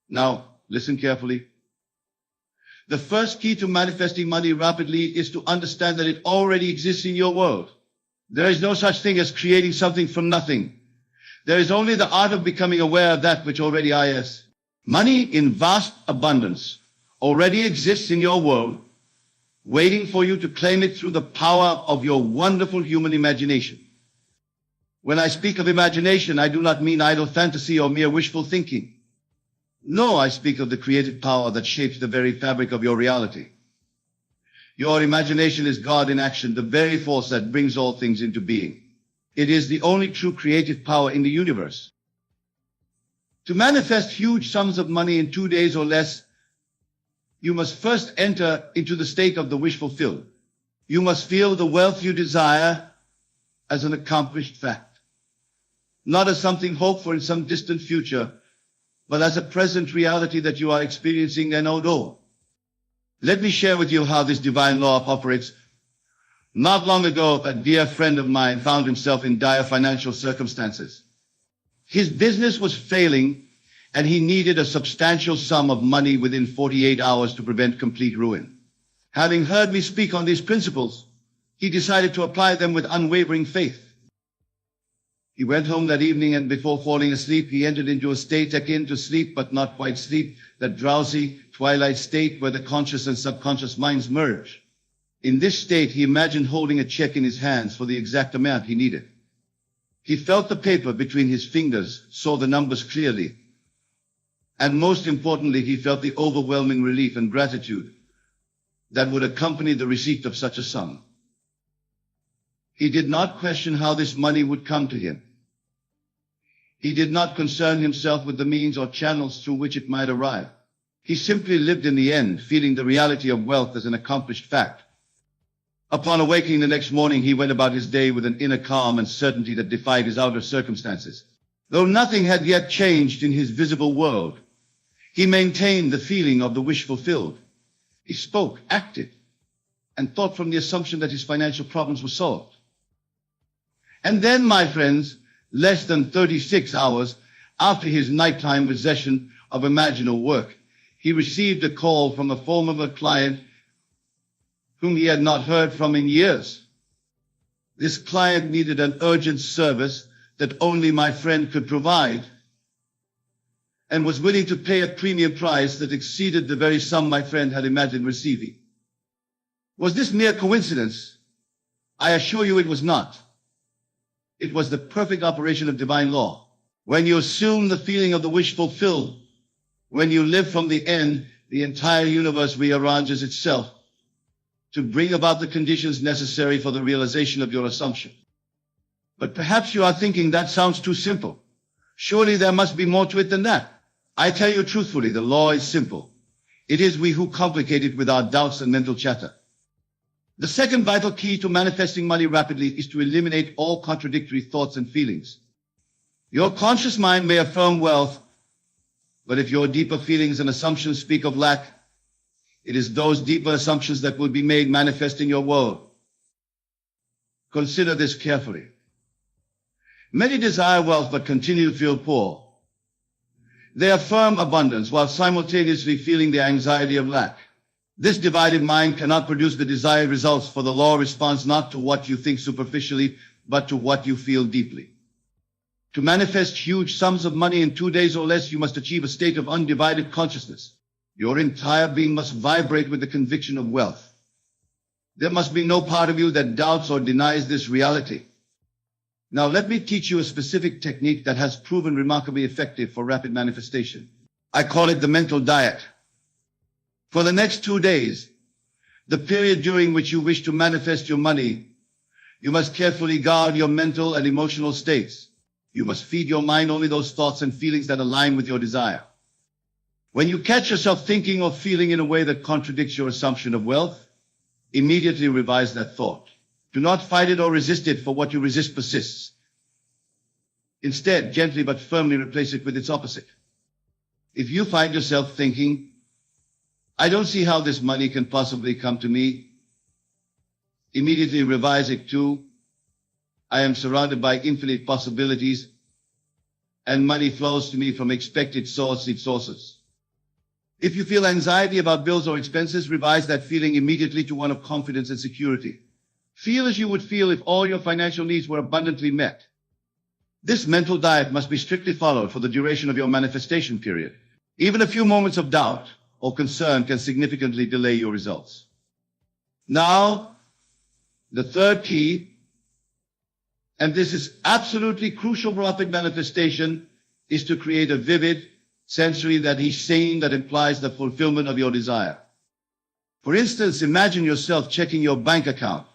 Now, listen carefully. The first key to manifesting money rapidly is to understand that it already exists in your world. There is no such thing as creating something from nothing. There is only the art of becoming aware of that which already is. Money in vast abundance already exists in your world, waiting for you to claim it through the power of your wonderful human imagination. When I speak of imagination, I do not mean idle fantasy or mere wishful thinking. No, I speak of the creative power that shapes the very fabric of your reality. Your imagination is God in action, the very force that brings all things into being. It is the only true creative power in the universe. To manifest huge sums of money in 2 days or less, you must first enter into the state of the wish fulfilled. You must feel the wealth you desire as an accomplished fact, not as something hoped for in some distant future, but as a present reality that you are experiencing and know. Let me share with you how this divine law operates. Not long ago, a dear friend of mine found himself in dire financial circumstances. His business was failing, and he needed a substantial sum of money within 48 hours to prevent complete ruin. Having heard me speak on these principles, he decided to apply them with unwavering faith. He went home that evening, and before falling asleep, he entered into a state akin to sleep, but not quite sleep, that drowsy twilight state where the conscious and subconscious minds merge. In this state, he imagined holding a check in his hands for the exact amount he needed. He felt the paper between his fingers, saw the numbers clearly, and most importantly, he felt the overwhelming relief and gratitude that would accompany the receipt of such a sum. He did not question how this money would come to him. He did not concern himself with the means or channels through which it might arrive. He simply lived in the end, feeling the reality of wealth as an accomplished fact. Upon awaking the next morning, he went about his day with an inner calm and certainty that defied his outer circumstances. Though nothing had yet changed in his visible world, he maintained the feeling of the wish fulfilled. He spoke, acted, and thought from the assumption that his financial problems were solved. And then, my friends, less than 36 hours after his nighttime possession of imaginal work, he received a call from a former client whom he had not heard from in years. This client needed an urgent service that only my friend could provide, and was willing to pay a premium price that exceeded the very sum my friend had imagined receiving. Was this mere coincidence? I assure you it was not. It was the perfect operation of divine law. When you assume the feeling of the wish fulfilled, when you live from the end, the entire universe rearranges itself to bring about the conditions necessary for the realization of your assumption. But perhaps you are thinking that sounds too simple. Surely there must be more to it than that. I tell you truthfully, the law is simple. It is we who complicate it with our doubts and mental chatter. The second vital key to manifesting money rapidly is to eliminate all contradictory thoughts and feelings. Your conscious mind may affirm wealth, but if your deeper feelings and assumptions speak of lack, it is those deeper assumptions that will be made manifest in your world. Consider this carefully. Many desire wealth but continue to feel poor. They affirm abundance while simultaneously feeling the anxiety of lack. This divided mind cannot produce the desired results, for the law responds not to what you think superficially, but to what you feel deeply. To manifest huge sums of money in 2 days or less, you must achieve a state of undivided consciousness. Your entire being must vibrate with the conviction of wealth. There must be no part of you that doubts or denies this reality. Now let me teach you a specific technique that has proven remarkably effective for rapid manifestation. I call it the mental diet. For the next 2 days, the period during which you wish to manifest your money, you must carefully guard your mental and emotional states. You must feed your mind only those thoughts and feelings that align with your desire. When you catch yourself thinking or feeling in a way that contradicts your assumption of wealth, immediately revise that thought. Do not fight it or resist it, for what you resist persists. Instead, gently but firmly replace it with its opposite. If you find yourself thinking, I don't see how this money can possibly come to me, immediately revise it to, I am surrounded by infinite possibilities, and money flows to me from expected sources. If you feel anxiety about bills or expenses, revise that feeling immediately to one of confidence and security. Feel as you would feel if all your financial needs were abundantly met. This mental diet must be strictly followed for the duration of your manifestation period. Even a few moments of doubt or concern can significantly delay your results. Now, the third key, and this is absolutely crucial for rapid manifestation, is to create a vivid, sensory scene that implies the fulfillment of your desire. For instance, imagine yourself checking your bank account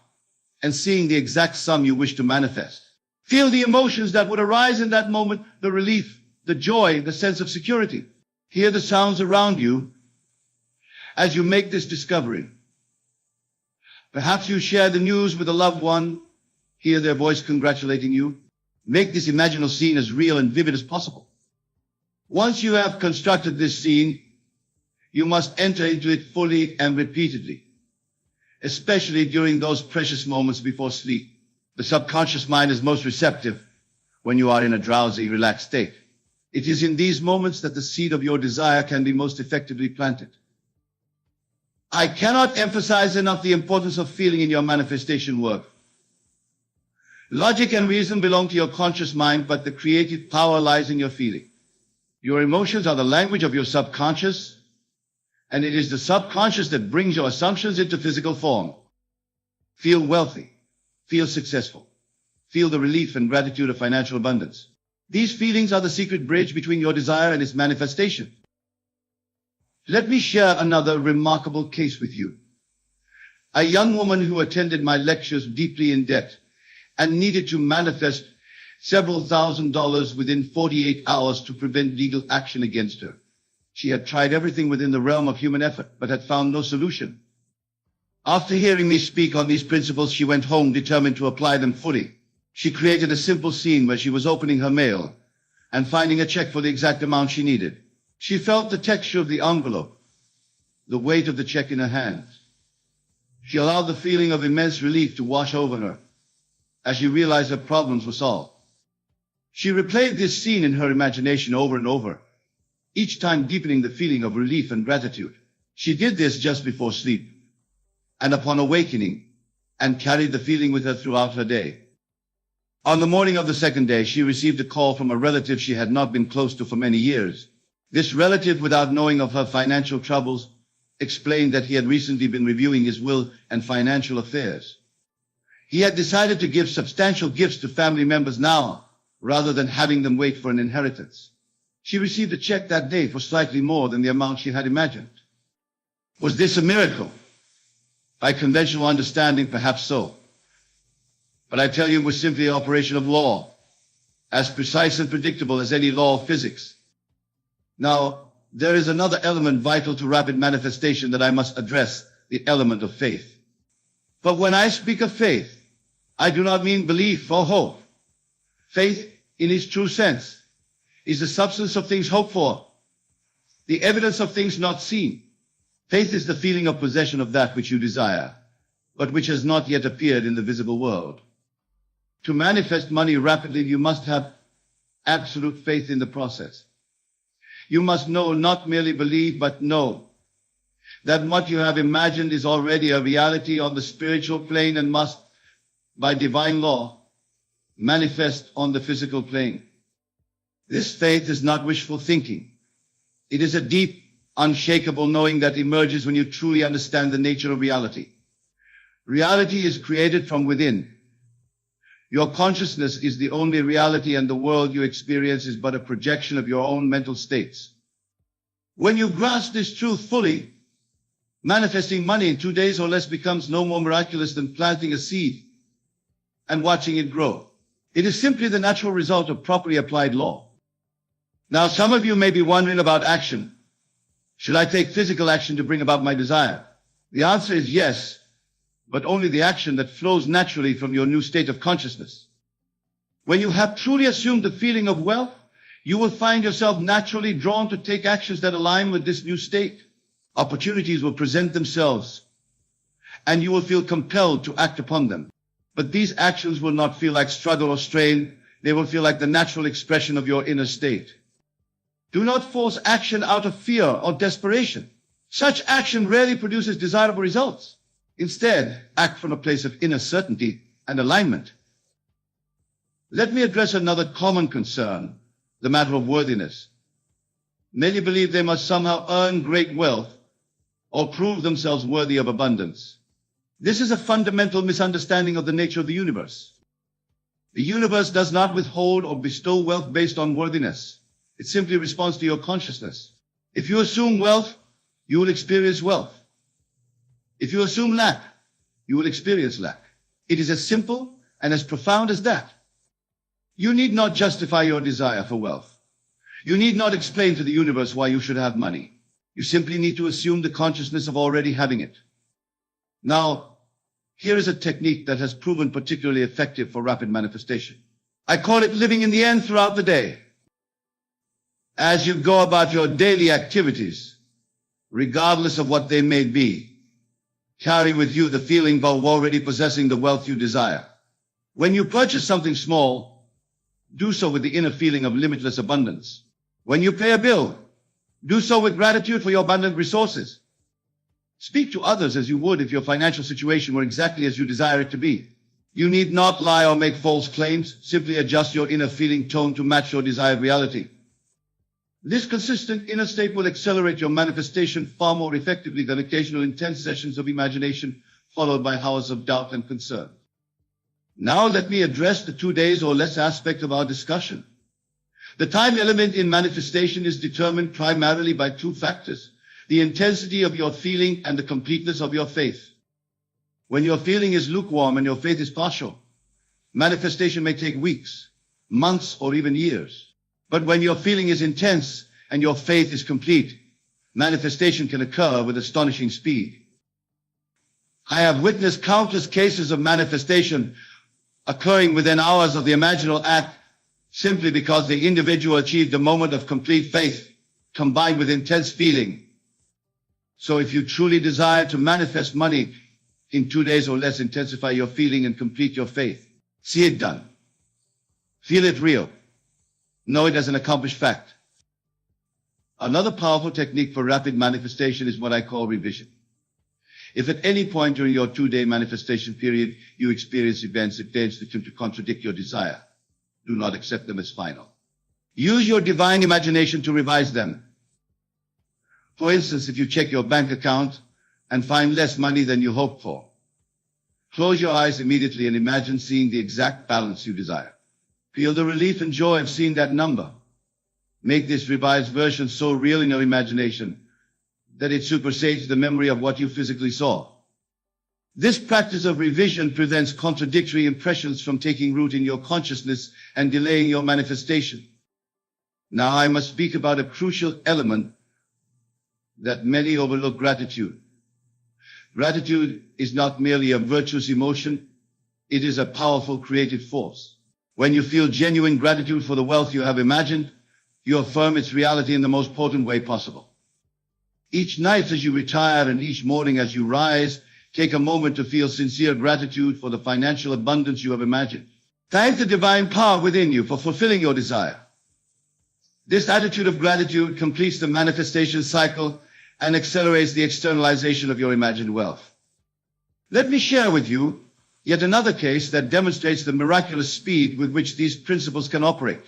and seeing the exact sum you wish to manifest. Feel the emotions that would arise in that moment, the relief, the joy, the sense of security. Hear the sounds around you as you make this discovery. Perhaps you share the news with a loved one, hear their voice congratulating you. Make this imaginal scene as real and vivid as possible. Once you have constructed this scene, you must enter into it fully and repeatedly, especially during those precious moments before sleep. The subconscious mind is most receptive when you are in a drowsy, relaxed state. It is in these moments that the seed of your desire can be most effectively planted. I cannot emphasize enough the importance of feeling in your manifestation work. Logic and reason belong to your conscious mind, but the creative power lies in your feeling. Your emotions are the language of your subconscious, and it is the subconscious that brings your assumptions into physical form. Feel wealthy. Feel successful. Feel the relief and gratitude of financial abundance. These feelings are the secret bridge between your desire and its manifestation. Let me share another remarkable case with you. A young woman who attended my lectures deeply in debt and needed to manifest several $1,000s within 48 hours to prevent legal action against her. She had tried everything within the realm of human effort, but had found no solution. After hearing me speak on these principles, she went home determined to apply them fully. She created a simple scene where she was opening her mail and finding a check for the exact amount she needed. She felt the texture of the envelope, the weight of the check in her hands. She allowed the feeling of immense relief to wash over her as she realized her problems were solved. She replayed this scene in her imagination over and over, each time deepening the feeling of relief and gratitude. She did this just before sleep and upon awakening, and carried the feeling with her throughout her day. On the morning of the second day, she received a call from a relative she had not been close to for many years. This relative, without knowing of her financial troubles, explained that he had recently been reviewing his will and financial affairs. He had decided to give substantial gifts to family members now, rather than having them wait for an inheritance. She received a check that day for slightly more than the amount she had imagined. Was this a miracle? By conventional understanding, perhaps so. But I tell you, it was simply an operation of law, as precise and predictable as any law of physics. Now, there is another element vital to rapid manifestation that I must address, the element of faith. But when I speak of faith, I do not mean belief or hope. Faith, in its true sense, is the substance of things hoped for, the evidence of things not seen. Faith is the feeling of possession of that which you desire, but which has not yet appeared in the visible world. To manifest money rapidly, you must have absolute faith in the process. You must know, not merely believe, but know that what you have imagined is already a reality on the spiritual plane and must, by divine law, manifest on the physical plane. This faith is not wishful thinking. It is a deep, unshakable knowing that emerges when you truly understand the nature of reality. Reality is created from within. Your consciousness is the only reality, and the world you experience is but a projection of your own mental states. When you grasp this truth fully, manifesting money in 2 days or less becomes no more miraculous than planting a seed and watching it grow. It is simply the natural result of properly applied law. Now, some of you may be wondering about action. Should I take physical action to bring about my desire? The answer is yes, but only the action that flows naturally from your new state of consciousness. When you have truly assumed the feeling of wealth, you will find yourself naturally drawn to take actions that align with this new state. Opportunities will present themselves, and you will feel compelled to act upon them. But these actions will not feel like struggle or strain. They will feel like the natural expression of your inner state. Do not force action out of fear or desperation. Such action rarely produces desirable results. Instead, act from a place of inner certainty and alignment. Let me address another common concern, the matter of worthiness. Many believe they must somehow earn great wealth or prove themselves worthy of abundance. This is a fundamental misunderstanding of the nature of the universe. The universe does not withhold or bestow wealth based on worthiness. It simply responds to your consciousness. If you assume wealth, you will experience wealth. If you assume lack, you will experience lack. It is as simple and as profound as that. You need not justify your desire for wealth. You need not explain to the universe why you should have money. You simply need to assume the consciousness of already having it. Now, here is a technique that has proven particularly effective for rapid manifestation. I call it living in the end throughout the day. As you go about your daily activities, regardless of what they may be, carry with you the feeling of already possessing the wealth you desire. When you purchase something small, do so with the inner feeling of limitless abundance. When you pay a bill, do so with gratitude for your abundant resources. Speak to others as you would if your financial situation were exactly as you desire it to be. You need not lie or make false claims. Simply adjust your inner feeling tone to match your desired reality. This consistent inner state will accelerate your manifestation far more effectively than occasional intense sessions of imagination followed by hours of doubt and concern. Now let me address the 2 days or less aspect of our discussion. The time element in manifestation is determined primarily by two factors: the intensity of your feeling and the completeness of your faith. When your feeling is lukewarm and your faith is partial, manifestation may take weeks, months, or even years. But when your feeling is intense and your faith is complete, manifestation can occur with astonishing speed. I have witnessed countless cases of manifestation occurring within hours of the imaginal act simply because the individual achieved a moment of complete faith combined with intense feeling. So if you truly desire to manifest money in 2 days or less, intensify your feeling and complete your faith. See it done. Feel it real. Know it as an accomplished fact. Another powerful technique for rapid manifestation is what I call revision. If at any point during your 2-day manifestation period you experience events that tend to contradict your desire, do not accept them as final. Use your divine imagination to revise them. For instance, if you check your bank account and find less money than you hoped for, close your eyes immediately and imagine seeing the exact balance you desire. Feel the relief and joy of seeing that number. Make this revised version so real in your imagination that it supersedes the memory of what you physically saw. This practice of revision prevents contradictory impressions from taking root in your consciousness and delaying your manifestation. Now I must speak about a crucial element that many overlook: gratitude. Gratitude is not merely a virtuous emotion, it is a powerful creative force. When you feel genuine gratitude for the wealth you have imagined, you affirm its reality in the most potent way possible. Each night as you retire and each morning as you rise, take a moment to feel sincere gratitude for the financial abundance you have imagined. Thank the divine power within you for fulfilling your desire. This attitude of gratitude completes the manifestation cycle and accelerates the externalization of your imagined wealth. Let me share with you yet another case that demonstrates the miraculous speed with which these principles can operate.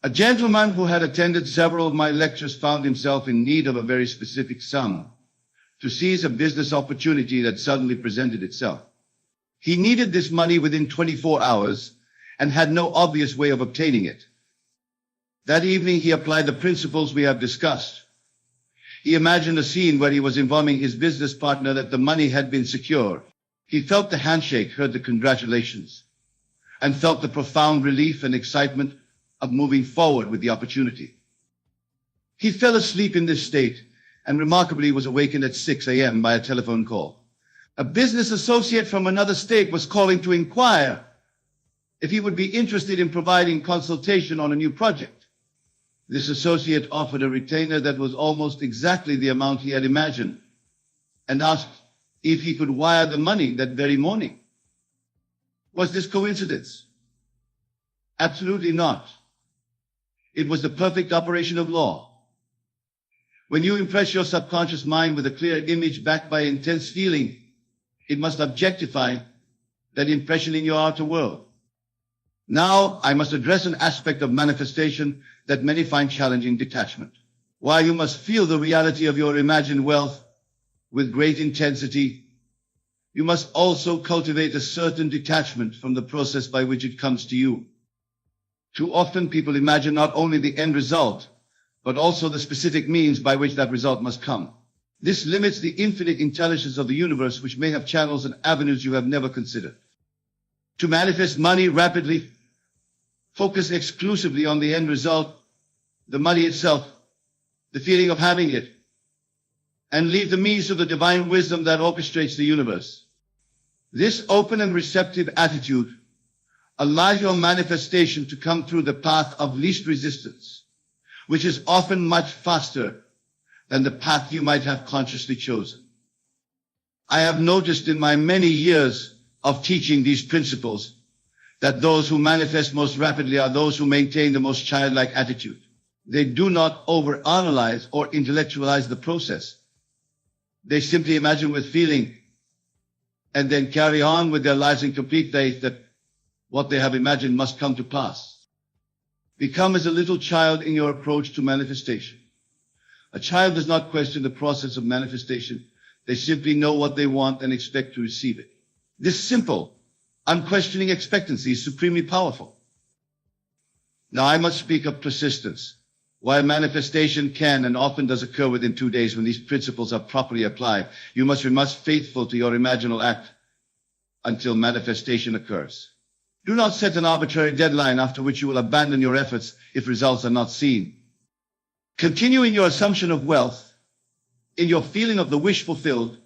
A gentleman who had attended several of my lectures found himself in need of a very specific sum to seize a business opportunity that suddenly presented itself. He needed this money within 24 hours and had no obvious way of obtaining it. That evening he applied the principles we have discussed. He imagined a scene where he was informing his business partner that the money had been secured. He felt the handshake, heard the congratulations, and felt the profound relief and excitement of moving forward with the opportunity. He fell asleep in this state and remarkably was awakened at 6 a.m. by a telephone call. A business associate from another state was calling to inquire if he would be interested in providing consultation on a new project. This associate offered a retainer that was almost exactly the amount he had imagined and asked if he could wire the money that very morning. Was this coincidence? Absolutely not. It was the perfect operation of law. When you impress your subconscious mind with a clear image backed by intense feeling, it must objectify that impression in your outer world. Now, I must address an aspect of manifestation that many find challenging: detachment. While you must feel the reality of your imagined wealth with great intensity, you must also cultivate a certain detachment from the process by which it comes to you. Too often people imagine not only the end result, but also the specific means by which that result must come. This limits the infinite intelligence of the universe, which may have channels and avenues you have never considered. To manifest money rapidly, focus exclusively on the end result, the money itself, the feeling of having it, and leave the means to the divine wisdom that orchestrates the universe. This open and receptive attitude allows your manifestation to come through the path of least resistance, which is often much faster than the path you might have consciously chosen. I have noticed in my many years of teaching these principles that those who manifest most rapidly are those who maintain the most childlike attitude. They do not overanalyze or intellectualize the process. They simply imagine with feeling and then carry on with their lives in complete faith that what they have imagined must come to pass. Become as a little child in your approach to manifestation. A child does not question the process of manifestation. They simply know what they want and expect to receive it. This simple, unquestioning expectancy is supremely powerful. Now I must speak of persistence. While manifestation can and often does occur within 2 days when these principles are properly applied, you must remain faithful to your imaginal act until manifestation occurs. Do not set an arbitrary deadline after which you will abandon your efforts if results are not seen. Continue in your assumption of wealth, in your feeling of the wish fulfilled,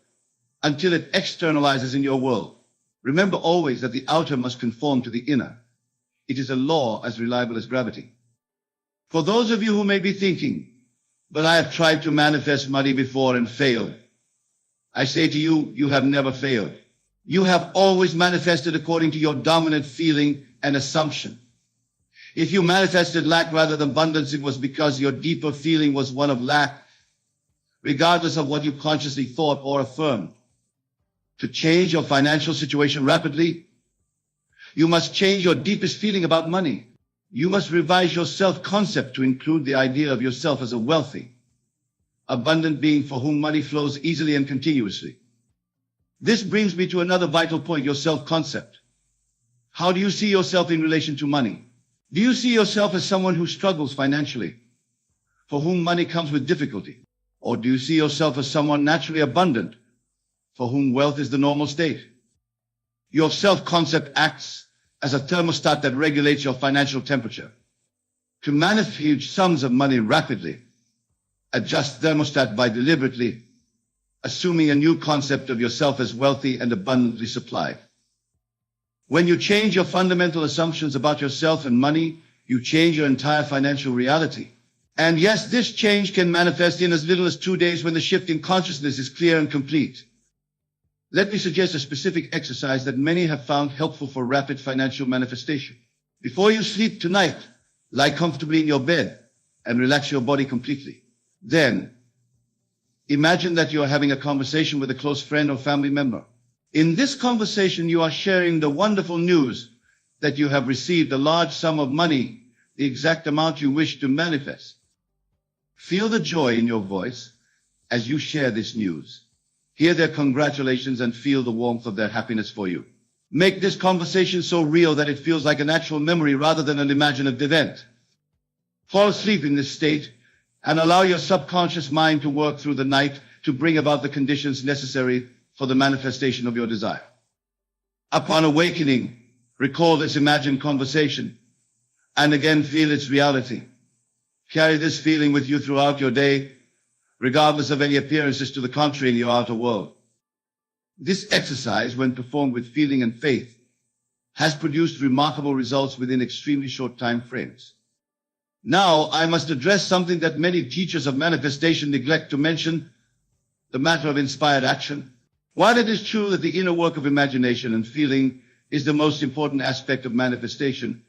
until it externalizes in your world. Remember always that the outer must conform to the inner. It is a law as reliable as gravity. For those of you who may be thinking, but I have tried to manifest money before and failed, I say to you, you have never failed. You have always manifested according to your dominant feeling and assumption. If you manifested lack rather than abundance, it was because your deeper feeling was one of lack, regardless of what you consciously thought or affirmed. To change your financial situation rapidly, you must change your deepest feeling about money. You must revise your self-concept to include the idea of yourself as a wealthy, abundant being for whom money flows easily and continuously. This brings me to another vital point: your self-concept. How do you see yourself in relation to money? Do you see yourself as someone who struggles financially, for whom money comes with difficulty? Or do you see yourself as someone naturally abundant, for whom wealth is the normal state? Your self-concept acts as a thermostat that regulates your financial temperature. To manifest huge sums of money rapidly, adjust thermostat by deliberately assuming a new concept of yourself as wealthy and abundantly supplied. When you change your fundamental assumptions about yourself and money, you change your entire financial reality. And yes, this change can manifest in as little as 2 days when the shift in consciousness is clear and complete. Let me suggest a specific exercise that many have found helpful for rapid financial manifestation. Before you sleep tonight, lie comfortably in your bed and relax your body completely. Then, imagine that you are having a conversation with a close friend or family member. In this conversation, you are sharing the wonderful news that you have received a large sum of money, the exact amount you wish to manifest. Feel the joy in your voice as you share this news. Hear their congratulations and feel the warmth of their happiness for you. Make this conversation so real that it feels like an actual memory rather than an imaginative event. Fall asleep in this state and allow your subconscious mind to work through the night to bring about the conditions necessary for the manifestation of your desire. Upon awakening, recall this imagined conversation and again feel its reality. Carry this feeling with you throughout your day, regardless of any appearances to the contrary in your outer world. This exercise, when performed with feeling and faith, has produced remarkable results within extremely short time frames. Now, I must address something that many teachers of manifestation neglect to mention, the matter of inspired action. While it is true that the inner work of imagination and feeling is the most important aspect of manifestation,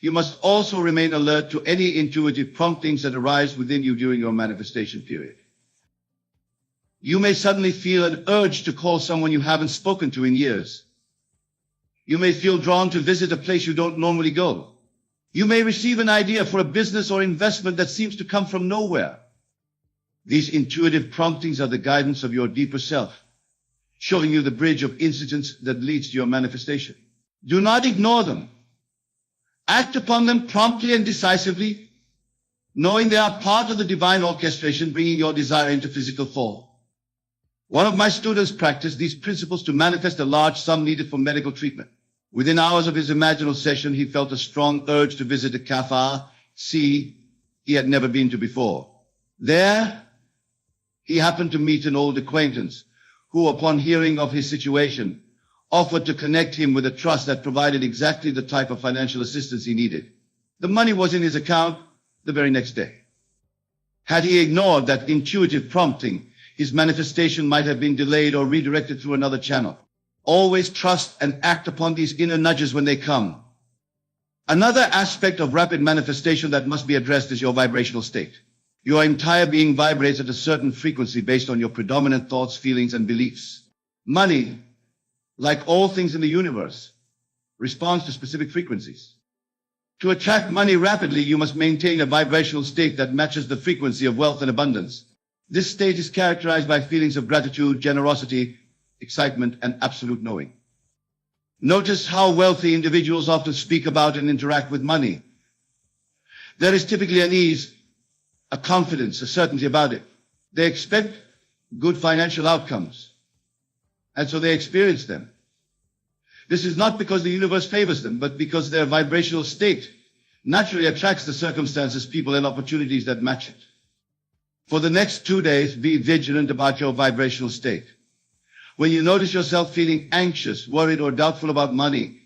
You must also remain alert to any intuitive promptings that arise within you during your manifestation period. You may suddenly feel an urge to call someone you haven't spoken to in years. You may feel drawn to visit a place you don't normally go. You may receive an idea for a business or investment that seems to come from nowhere. These intuitive promptings are the guidance of your deeper self, showing you the bridge of incidents that leads to your manifestation. Do not ignore them. Act upon them promptly and decisively, knowing they are part of the divine orchestration bringing your desire into physical form. One of my students practiced these principles to manifest a large sum needed for medical treatment. Within hours of his imaginal session, he felt a strong urge to visit a kafir sea he had never been to before. There, he happened to meet an old acquaintance who, upon hearing of his situation, offered to connect him with a trust that provided exactly the type of financial assistance he needed. The money was in his account the very next day. Had he ignored that intuitive prompting, his manifestation might have been delayed or redirected through another channel. Always trust and act upon these inner nudges when they come. Another aspect of rapid manifestation that must be addressed is your vibrational state. Your entire being vibrates at a certain frequency based on your predominant thoughts, feelings, and beliefs. Money, like all things in the universe, responds to specific frequencies. To attract money rapidly, you must maintain a vibrational state that matches the frequency of wealth and abundance. This state is characterized by feelings of gratitude, generosity, excitement, and absolute knowing. Notice how wealthy individuals often speak about and interact with money. There is typically an ease, a confidence, a certainty about it. They expect good financial outcomes, and so they experience them. This is not because the universe favors them, but because their vibrational state naturally attracts the circumstances, people, and opportunities that match it. For the next 2 days, be vigilant about your vibrational state. When you notice yourself feeling anxious, worried, or doubtful about money,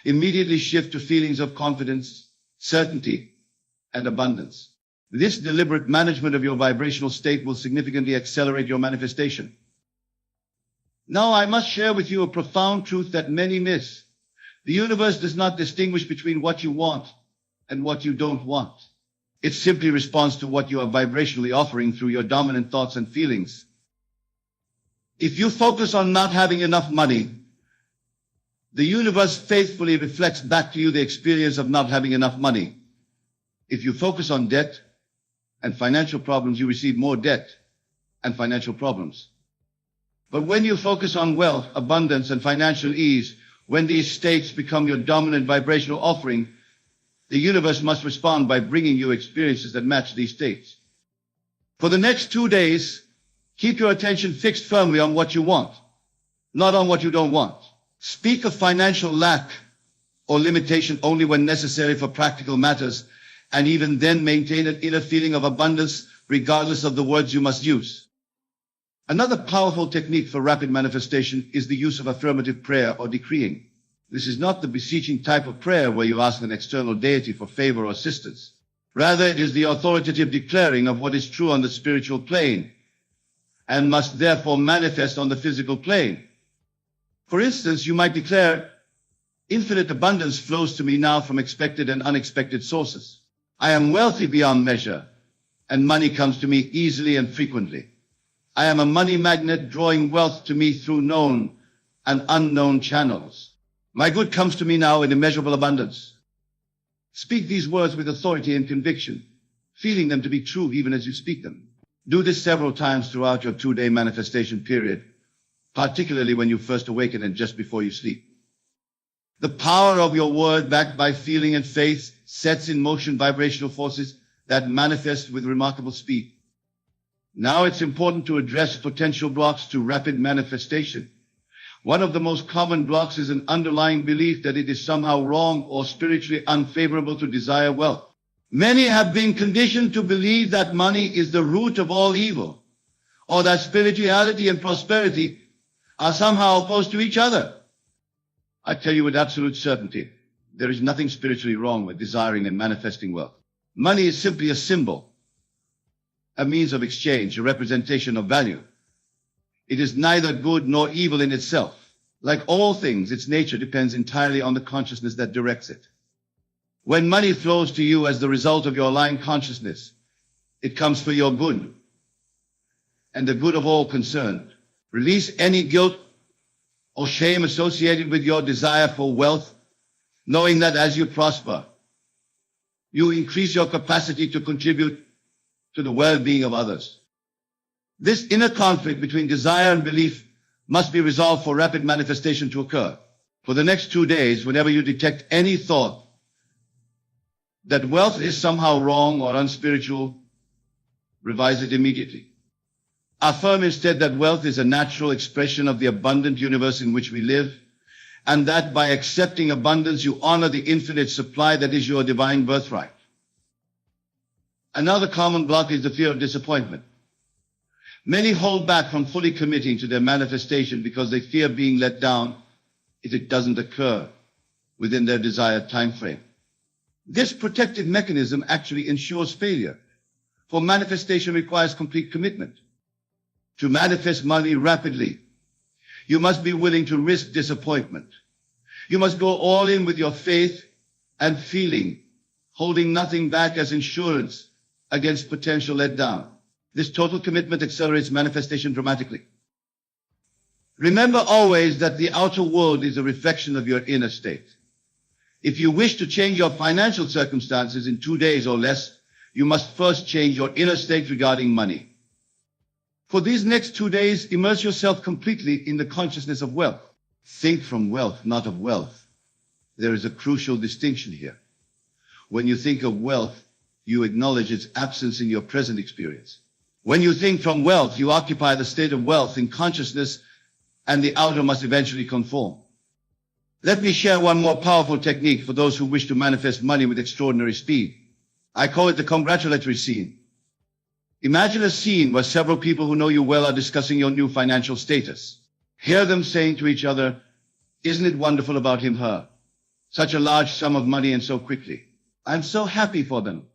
immediately shift to feelings of confidence, certainty, and abundance. This deliberate management of your vibrational state will significantly accelerate your manifestation. Now, I must share with you a profound truth that many miss. The universe does not distinguish between what you want and what you don't want. It simply responds to what you are vibrationally offering through your dominant thoughts and feelings. If you focus on not having enough money, the universe faithfully reflects back to you the experience of not having enough money. If you focus on debt and financial problems, you receive more debt and financial problems. But when you focus on wealth, abundance, and financial ease, when these states become your dominant vibrational offering, the universe must respond by bringing you experiences that match these states. For the next 2 days, keep your attention fixed firmly on what you want, not on what you don't want. Speak of financial lack or limitation only when necessary for practical matters, and even then maintain an inner feeling of abundance regardless of the words you must use. Another powerful technique for rapid manifestation is the use of affirmative prayer or decreeing. This is not the beseeching type of prayer where you ask an external deity for favor or assistance. Rather, it is the authoritative declaring of what is true on the spiritual plane, and must therefore manifest on the physical plane. For instance, you might declare, "Infinite abundance flows to me now from expected and unexpected sources. I am wealthy beyond measure, and money comes to me easily and frequently. I am a money magnet drawing wealth to me through known and unknown channels. My good comes to me now in immeasurable abundance." Speak these words with authority and conviction, feeling them to be true even as you speak them. Do this several times throughout your 2-day manifestation period, particularly when you first awaken and just before you sleep. The power of your word, backed by feeling and faith, sets in motion vibrational forces that manifest with remarkable speed. Now it's important to address potential blocks to rapid manifestation. One of the most common blocks is an underlying belief that it is somehow wrong or spiritually unfavorable to desire wealth. Many have been conditioned to believe that money is the root of all evil, or that spirituality and prosperity are somehow opposed to each other. I tell you with absolute certainty, there is nothing spiritually wrong with desiring and manifesting wealth. Money is simply a symbol, a means of exchange, a representation of value. It is neither good nor evil in itself. Like all things, its nature depends entirely on the consciousness that directs it. When money flows to you as the result of your aligned consciousness, it comes for your good and the good of all concerned. Release any guilt or shame associated with your desire for wealth, knowing that as you prosper, you increase your capacity to contribute to the well-being of others. This inner conflict between desire and belief must be resolved for rapid manifestation to occur. For the next 2 days, whenever you detect any thought that wealth is somehow wrong or unspiritual, revise it immediately. Affirm instead that wealth is a natural expression of the abundant universe in which we live, and that by accepting abundance, you honor the infinite supply that is your divine birthright. Another common block is the fear of disappointment. Many hold back from fully committing to their manifestation because they fear being let down if it doesn't occur within their desired time frame. This protective mechanism actually ensures failure, for manifestation requires complete commitment. To manifest money rapidly, you must be willing to risk disappointment. You must go all in with your faith and feeling, holding nothing back as insurance against potential letdown. This total commitment accelerates manifestation dramatically. Remember always that the outer world is a reflection of your inner state. If you wish to change your financial circumstances in 2 days or less, you must first change your inner state regarding money. For these next 2 days, immerse yourself completely in the consciousness of wealth. Think from wealth, not of wealth. There is a crucial distinction here. When you think of wealth, you acknowledge its absence in your present experience. When you think from wealth, you occupy the state of wealth in consciousness, and the outer must eventually conform. Let me share one more powerful technique for those who wish to manifest money with extraordinary speed. I call it the congratulatory scene. Imagine a scene where several people who know you well are discussing your new financial status. Hear them saying to each other, "Isn't it wonderful about him, her? Such a large sum of money and so quickly. I'm so happy for them."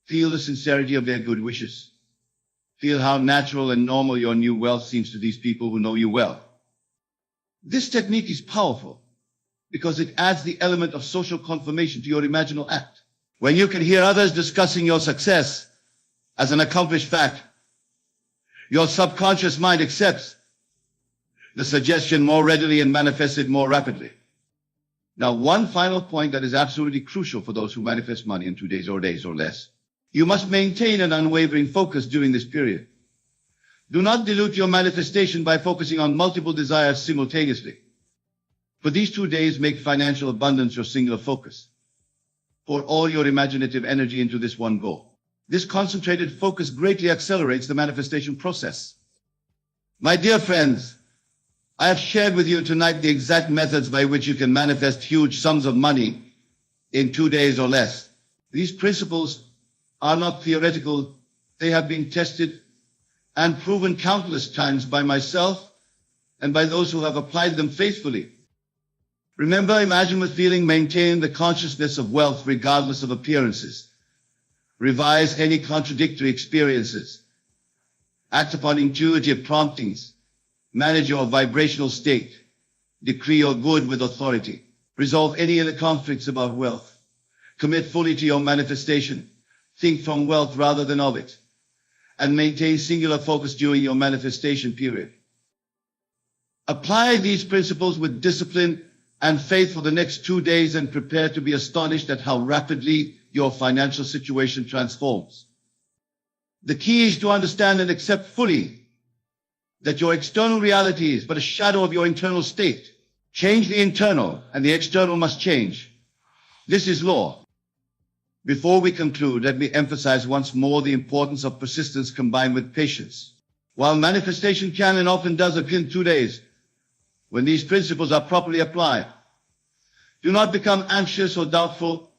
Feel the sincerity of their good wishes. Feel how natural and normal your new wealth seems to these people who know you well. This technique is powerful because it adds the element of social confirmation to your imaginal act. When you can hear others discussing your success as an accomplished fact, your subconscious mind accepts the suggestion more readily and manifests it more rapidly. Now, one final point that is absolutely crucial for those who manifest money in 2 days or less. You must maintain an unwavering focus during this period. Do not dilute your manifestation by focusing on multiple desires simultaneously. For these 2 days, make financial abundance your singular focus. Pour all your imaginative energy into this one goal. This concentrated focus greatly accelerates the manifestation process. My dear friends, I have shared with you tonight the exact methods by which you can manifest huge sums of money in 2 days or less. These principles are not theoretical. They have been tested and proven countless times by myself and by those who have applied them faithfully. Remember, imagine with feeling, maintain the consciousness of wealth regardless of appearances. Revise any contradictory experiences. Act upon intuitive promptings. Manage your vibrational state. Decree your good with authority. Resolve any inner conflicts about wealth. Commit fully to your manifestation. Think from wealth rather than of it. And maintain singular focus during your manifestation period. Apply these principles with discipline and faith for the next 2 days and prepare to be astonished at how rapidly your financial situation transforms. The key is to understand and accept fully that your external reality is but a shadow of your internal state. Change the internal, and the external must change. This is law. Before we conclude, let me emphasize once more the importance of persistence combined with patience. While manifestation can and often does occur in 2 days, when these principles are properly applied, do not become anxious or doubtful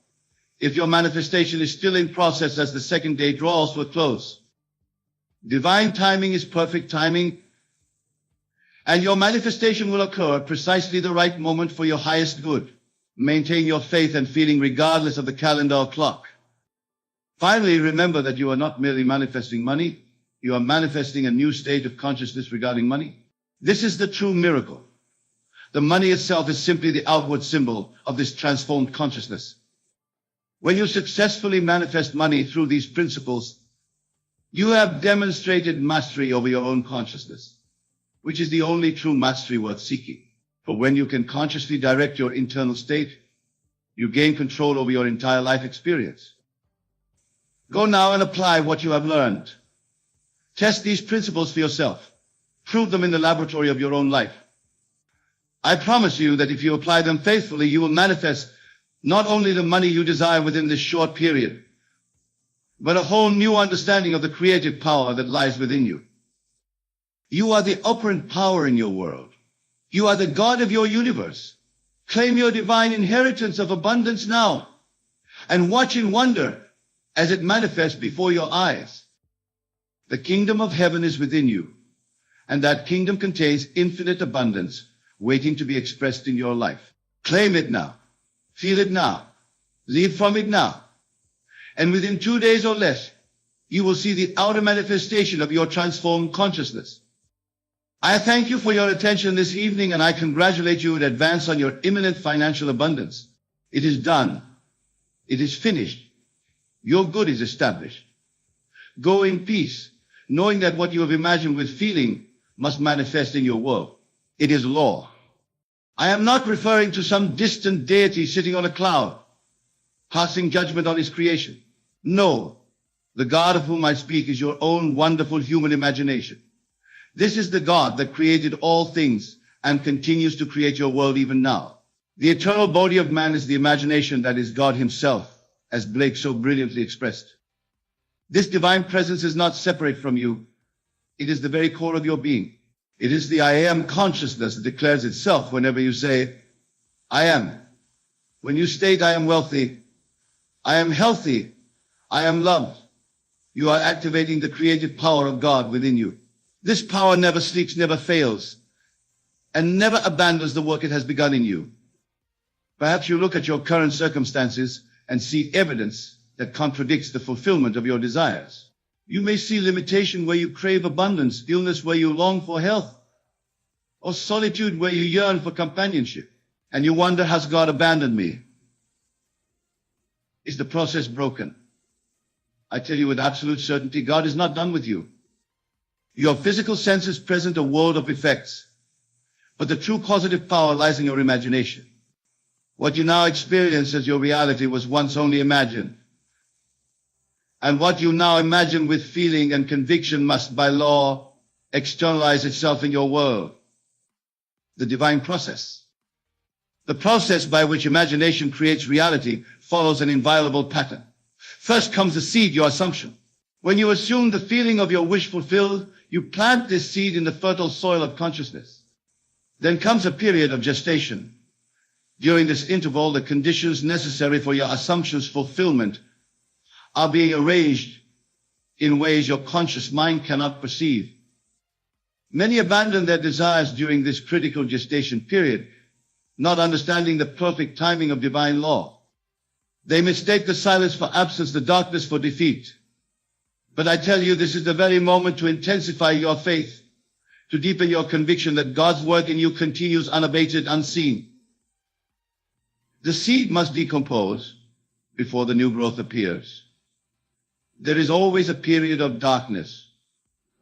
if your manifestation is still in process as the second day draws to a close. Divine timing is perfect timing, and your manifestation will occur at precisely the right moment for your highest good. Maintain your faith and feeling regardless of the calendar or clock. Finally, remember that you are not merely manifesting money, you are manifesting a new state of consciousness regarding money. This is the true miracle. The money itself is simply the outward symbol of this transformed consciousness. When you successfully manifest money through these principles, you have demonstrated mastery over your own consciousness, which is the only true mastery worth seeking. For when you can consciously direct your internal state, you gain control over your entire life experience. Go now and apply what you have learned. Test these principles for yourself. Prove them in the laboratory of your own life. I promise you that if you apply them faithfully, you will manifest not only the money you desire within this short period, but a whole new understanding of the creative power that lies within you. You are the operant power in your world. You are the God of your universe. Claim your divine inheritance of abundance now, and watch in wonder as it manifests before your eyes. The kingdom of heaven is within you, and that kingdom contains infinite abundance waiting to be expressed in your life. Claim it now. Feel it now. Live from it now. And within 2 days or less, you will see the outer manifestation of your transformed consciousness. I thank you for your attention this evening, and I congratulate you in advance on your imminent financial abundance. It is done. It is finished. Your good is established. Go in peace, knowing that what you have imagined with feeling must manifest in your world. It is law. I am not referring to some distant deity sitting on a cloud, passing judgment on his creation. No, the God of whom I speak is your own wonderful human imagination. This is the God that created all things and continues to create your world even now. The eternal body of man is the imagination that is God himself, as Blake so brilliantly expressed. This divine presence is not separate from you. It is the very core of your being. It is the I am consciousness that declares itself whenever you say, I am. When you state, I am wealthy, I am healthy, I am loved, you are activating the creative power of God within you. This power never sleeps, never fails, and never abandons the work it has begun in you. Perhaps you look at your current circumstances and see evidence that contradicts the fulfillment of your desires. You may see limitation where you crave abundance, illness where you long for health, or solitude where you yearn for companionship. And you wonder, has God abandoned me? Is the process broken? I tell you with absolute certainty, God is not done with you. Your physical senses present a world of effects, but the true causative power lies in your imagination. What you now experience as your reality was once only imagined. And what you now imagine with feeling and conviction must, by law, externalize itself in your world. The divine process. The process by which imagination creates reality follows an inviolable pattern. First comes the seed, your assumption. When you assume the feeling of your wish fulfilled, you plant this seed in the fertile soil of consciousness. Then comes a period of gestation. During this interval, the conditions necessary for your assumption's fulfillment are being arranged in ways your conscious mind cannot perceive. Many abandon their desires during this critical gestation period, not understanding the perfect timing of divine law. They mistake the silence for absence, the darkness for defeat. But I tell you, this is the very moment to intensify your faith, to deepen your conviction that God's work in you continues unabated, unseen. The seed must decompose before the new growth appears. There is always a period of darkness,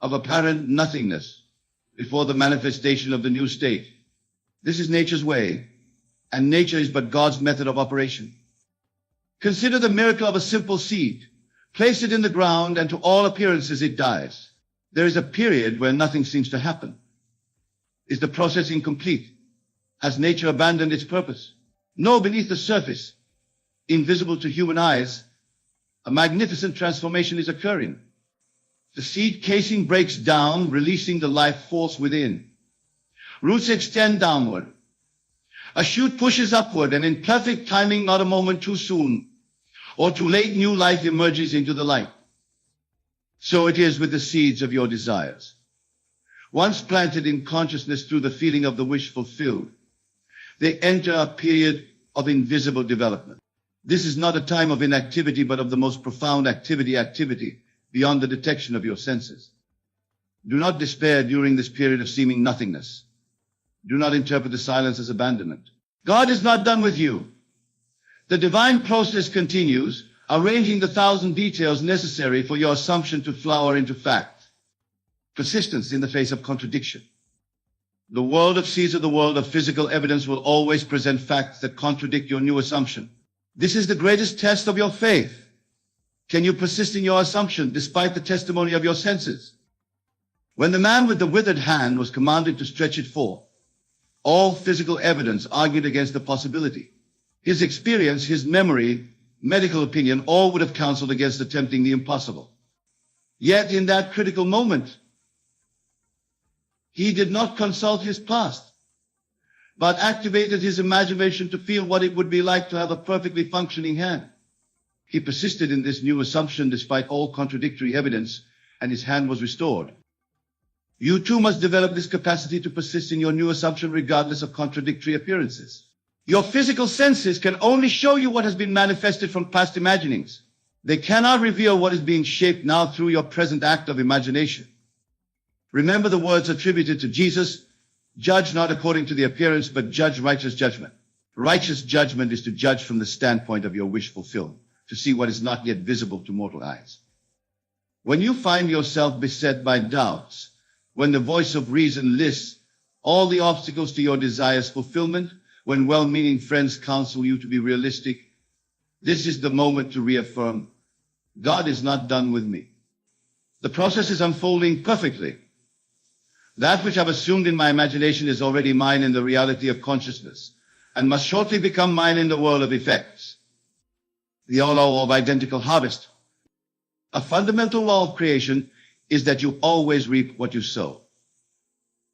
of apparent nothingness, before the manifestation of the new state. This is nature's way, and nature is but God's method of operation. Consider the miracle of a simple seed. Place it in the ground, and to all appearances it dies. There is a period where nothing seems to happen. Is the process incomplete? Has nature abandoned its purpose? No, beneath the surface, invisible to human eyes, a magnificent transformation is occurring. The seed casing breaks down, releasing the life force within. Roots extend downward. A shoot pushes upward, and in perfect timing, not a moment too soon or too late, new life emerges into the light. So it is with the seeds of your desires. Once planted in consciousness through the feeling of the wish fulfilled, they enter a period of invisible development. This is not a time of inactivity, but of the most profound activity beyond the detection of your senses. Do not despair during this period of seeming nothingness. Do not interpret the silence as abandonment. God is not done with you. The divine process continues, arranging the 1,000 details necessary for your assumption to flower into fact. Persistence in the face of contradiction. The world of Caesar, the world of physical evidence, will always present facts that contradict your new assumption. This is the greatest test of your faith. Can you persist in your assumption despite the testimony of your senses? When the man with the withered hand was commanded to stretch it forth, all physical evidence argued against the possibility. His experience, his memory, medical opinion, all would have counseled against attempting the impossible. Yet in that critical moment, he did not consult his past, but activated his imagination to feel what it would be like to have a perfectly functioning hand. He persisted in this new assumption despite all contradictory evidence, and his hand was restored. You too must develop this capacity to persist in your new assumption regardless of contradictory appearances. Your physical senses can only show you what has been manifested from past imaginings. They cannot reveal what is being shaped now through your present act of imagination. Remember the words attributed to Jesus, "Judge not according to the appearance, but judge righteous judgment." Righteous judgment is to judge from the standpoint of your wish fulfilled, to see what is not yet visible to mortal eyes. When you find yourself beset by doubts, when the voice of reason lists all the obstacles to your desires' fulfillment, when well-meaning friends counsel you to be realistic, this is the moment to reaffirm, God is not done with me. The process is unfolding perfectly. That which I've assumed in my imagination is already mine in the reality of consciousness, and must shortly become mine in the world of effects. The law of identical harvest. A fundamental law of creation is that you always reap what you sow.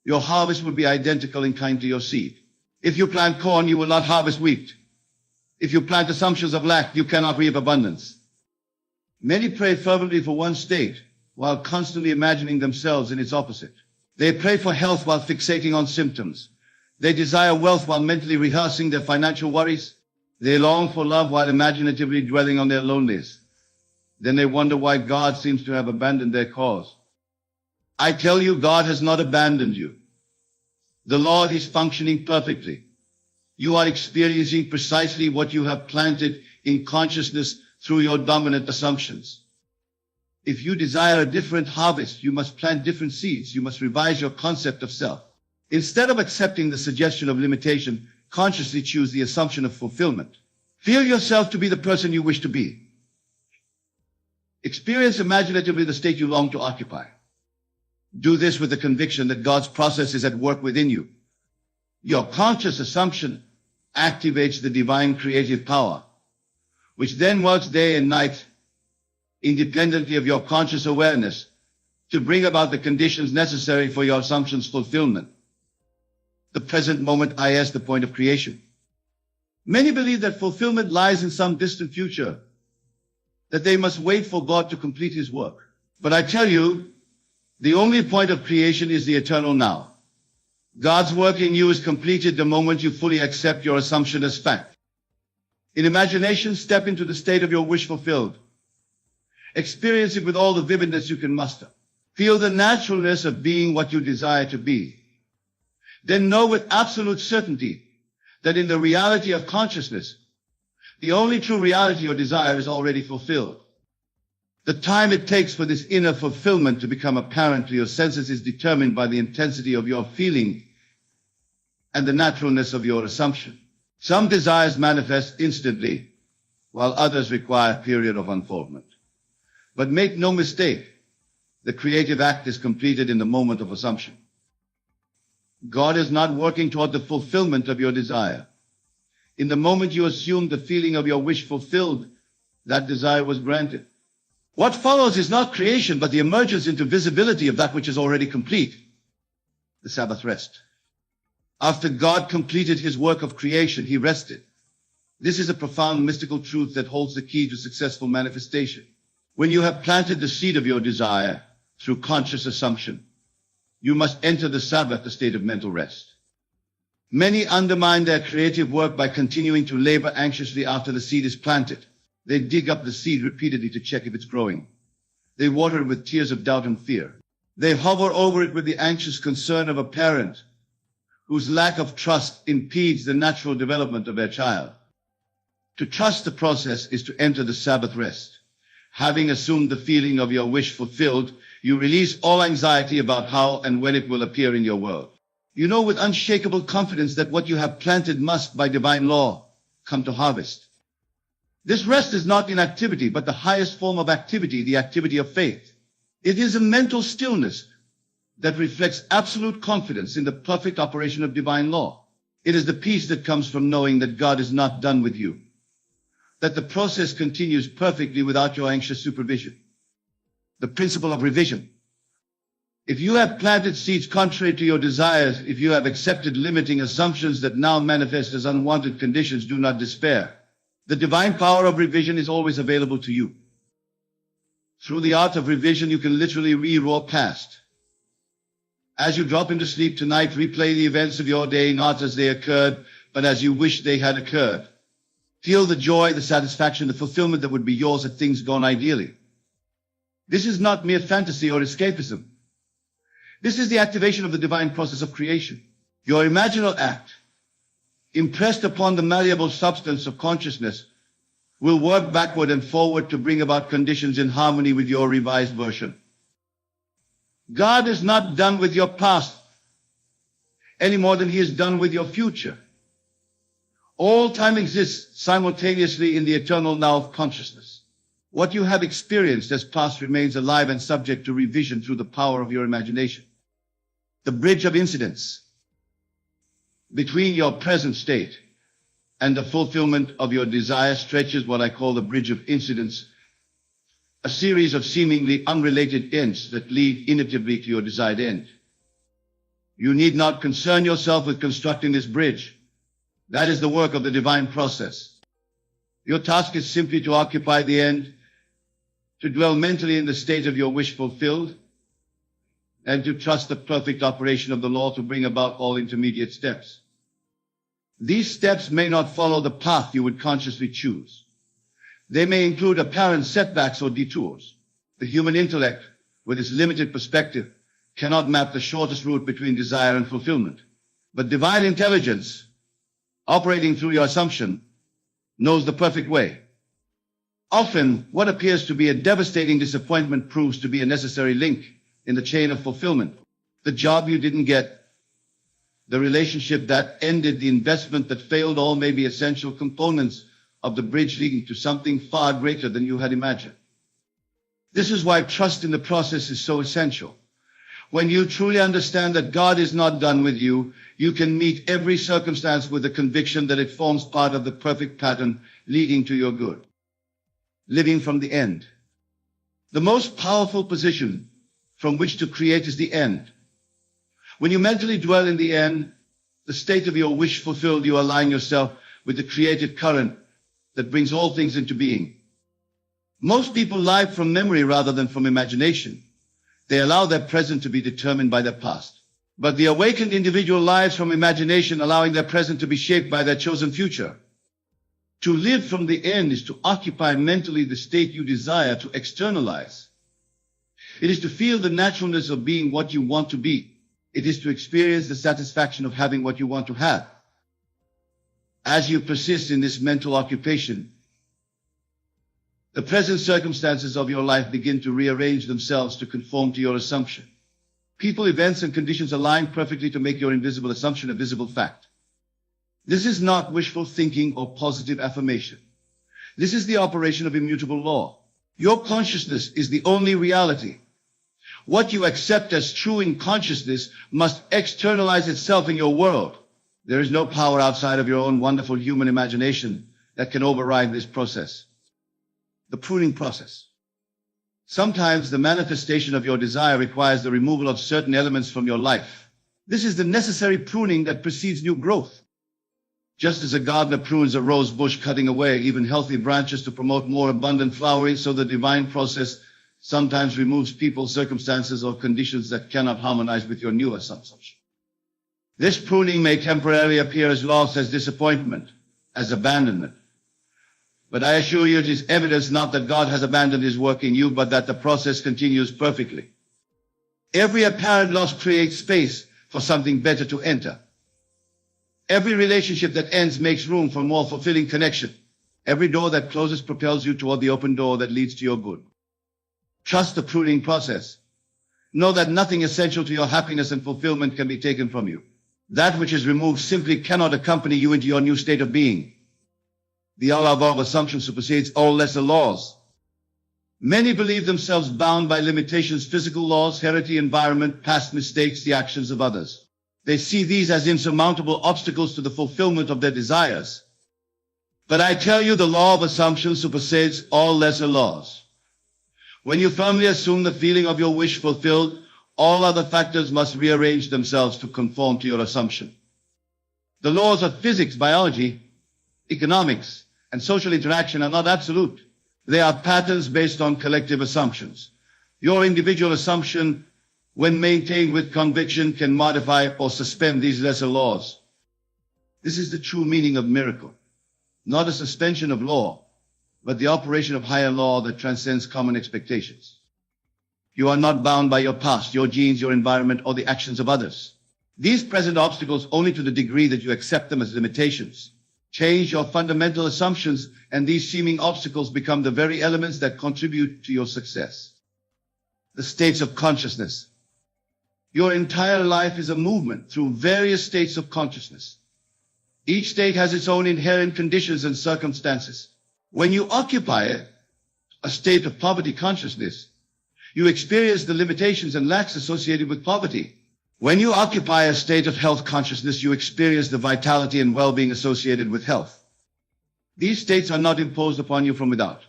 Your harvest will be identical in kind to your seed. If you plant corn, you will not harvest wheat. If you plant assumptions of lack, you cannot reap abundance. Many pray fervently for one state, while constantly imagining themselves in its opposite. They pray for health while fixating on symptoms. They desire wealth while mentally rehearsing their financial worries. They long for love while imaginatively dwelling on their loneliness. Then they wonder why God seems to have abandoned their cause. I tell you, God has not abandoned you. The Lord is functioning perfectly. You are experiencing precisely what you have planted in consciousness through your dominant assumptions. If you desire a different harvest, you must plant different seeds. You must revise your concept of self. Instead of accepting the suggestion of limitation, consciously choose the assumption of fulfillment. Feel yourself to be the person you wish to be. Experience imaginatively the state you long to occupy. Do this with the conviction that God's process is at work within you. Your conscious assumption activates the divine creative power, which then works day and night, independently of your conscious awareness, to bring about the conditions necessary for your assumption's fulfillment. The present moment is the point of creation. Many believe that fulfillment lies in some distant future, that they must wait for God to complete his work. But I tell you, the only point of creation is the eternal now. God's work in you is completed the moment you fully accept your assumption as fact. In imagination, step into the state of your wish fulfilled. Experience it with all the vividness you can muster. Feel the naturalness of being what you desire to be. Then know with absolute certainty that in the reality of consciousness, the only true reality or desire is already fulfilled. The time it takes for this inner fulfillment to become apparent to your senses is determined by the intensity of your feeling and the naturalness of your assumption. Some desires manifest instantly, while others require a period of unfoldment. But make no mistake, the creative act is completed in the moment of assumption. God is not working toward the fulfillment of your desire. In the moment you assume the feeling of your wish fulfilled, that desire was granted. What follows is not creation, but the emergence into visibility of that which is already complete. The Sabbath rest. After God completed his work of creation, he rested. This is a profound mystical truth that holds the key to successful manifestation. When you have planted the seed of your desire through conscious assumption, you must enter the Sabbath, the state of mental rest. Many undermine their creative work by continuing to labor anxiously after the seed is planted. They dig up the seed repeatedly to check if it's growing. They water it with tears of doubt and fear. They hover over it with the anxious concern of a parent whose lack of trust impedes the natural development of their child. To trust the process is to enter the Sabbath rest. Having assumed the feeling of your wish fulfilled, you release all anxiety about how and when it will appear in your world. You know with unshakable confidence that what you have planted must, by divine law, come to harvest. This rest is not inactivity, but the highest form of activity, the activity of faith. It is a mental stillness that reflects absolute confidence in the perfect operation of divine law. It is the peace that comes from knowing that God is not done with you, that the process continues perfectly without your anxious supervision. The principle of revision. If you have planted seeds contrary to your desires, if you have accepted limiting assumptions that now manifest as unwanted conditions, do not despair. The divine power of revision is always available to you. Through the art of revision, you can literally re-roar past. As you drop into sleep tonight, replay the events of your day not as they occurred, but as you wish they had occurred. Feel the joy, the satisfaction, the fulfillment that would be yours had things gone ideally. This is not mere fantasy or escapism. This is the activation of the divine process of creation. Your imaginal act, impressed upon the malleable substance of consciousness, will work backward and forward to bring about conditions in harmony with your revised version. God is not done with your past any more than He is done with your future. All time exists simultaneously in the eternal now of consciousness. What you have experienced as past remains alive and subject to revision through the power of your imagination. The bridge of incidents between your present state and the fulfillment of your desire stretches what I call the bridge of incidents, a series of seemingly unrelated ends that lead inevitably to your desired end. You need not concern yourself with constructing this bridge. That is the work of the divine process. Your task is simply to occupy the end, to dwell mentally in the state of your wish fulfilled, and to trust the perfect operation of the law to bring about all intermediate steps. These steps may not follow the path you would consciously choose. They may include apparent setbacks or detours. The human intellect, with its limited perspective, cannot map the shortest route between desire and fulfillment. But divine intelligence, operating through your assumption, knows the perfect way. Often, what appears to be a devastating disappointment proves to be a necessary link in the chain of fulfillment. The job you didn't get, the relationship that ended, the investment that failed, all may be essential components of the bridge leading to something far greater than you had imagined. This is why trust in the process is so essential. When you truly understand that God is not done with you, you can meet every circumstance with the conviction that it forms part of the perfect pattern leading to your good. Living from the end. The most powerful position from which to create is the end. When you mentally dwell in the end, the state of your wish fulfilled, you align yourself with the creative current that brings all things into being. Most people live from memory rather than from imagination. They allow their present to be determined by their past. But the awakened individual lives from imagination, allowing their present to be shaped by their chosen future. To live from the end is to occupy mentally the state you desire to externalize. It is to feel the naturalness of being what you want to be. It is to experience the satisfaction of having what you want to have. As you persist in this mental occupation, the present circumstances of your life begin to rearrange themselves to conform to your assumption. People, events, and conditions align perfectly to make your invisible assumption a visible fact. This is not wishful thinking or positive affirmation. This is the operation of immutable law. Your consciousness is the only reality. What you accept as true in consciousness must externalize itself in your world. There is no power outside of your own wonderful human imagination that can override this process. The pruning process. Sometimes the manifestation of your desire requires the removal of certain elements from your life. This is the necessary pruning that precedes new growth. Just as a gardener prunes a rose bush, cutting away even healthy branches to promote more abundant flowering, so the divine process sometimes removes people, circumstances, or conditions that cannot harmonize with your new assumption. This pruning may temporarily appear as loss, as disappointment, as abandonment. But I assure you it is evidence not that God has abandoned His work in you, but that the process continues perfectly. Every apparent loss creates space for something better to enter. Every relationship that ends makes room for more fulfilling connection. Every door that closes propels you toward the open door that leads to your good. Trust the pruning process. Know that nothing essential to your happiness and fulfillment can be taken from you. That which is removed simply cannot accompany you into your new state of being. The law of assumption supersedes all lesser laws. Many believe themselves bound by limitations, physical laws, heredity, environment, past mistakes, the actions of others. They see these as insurmountable obstacles to the fulfillment of their desires. But I tell you, the law of assumption supersedes all lesser laws. When you firmly assume the feeling of your wish fulfilled, all other factors must rearrange themselves to conform to your assumption. The laws of physics, biology, economics, and social interaction are not absolute. They are patterns based on collective assumptions. Your individual assumption, when maintained with conviction, can modify or suspend these lesser laws. This is the true meaning of miracle. Not a suspension of law, but the operation of higher law that transcends common expectations. You are not bound by your past, your genes, your environment, or the actions of others. These present obstacles only to the degree that you accept them as limitations. Change your fundamental assumptions, and these seeming obstacles become the very elements that contribute to your success. The states of consciousness. Your entire life is a movement through various states of consciousness. Each state has its own inherent conditions and circumstances. When you occupy a state of poverty consciousness, you experience the limitations and lacks associated with poverty. When you occupy a state of health consciousness, you experience the vitality and well-being associated with health. These states are not imposed upon you from without.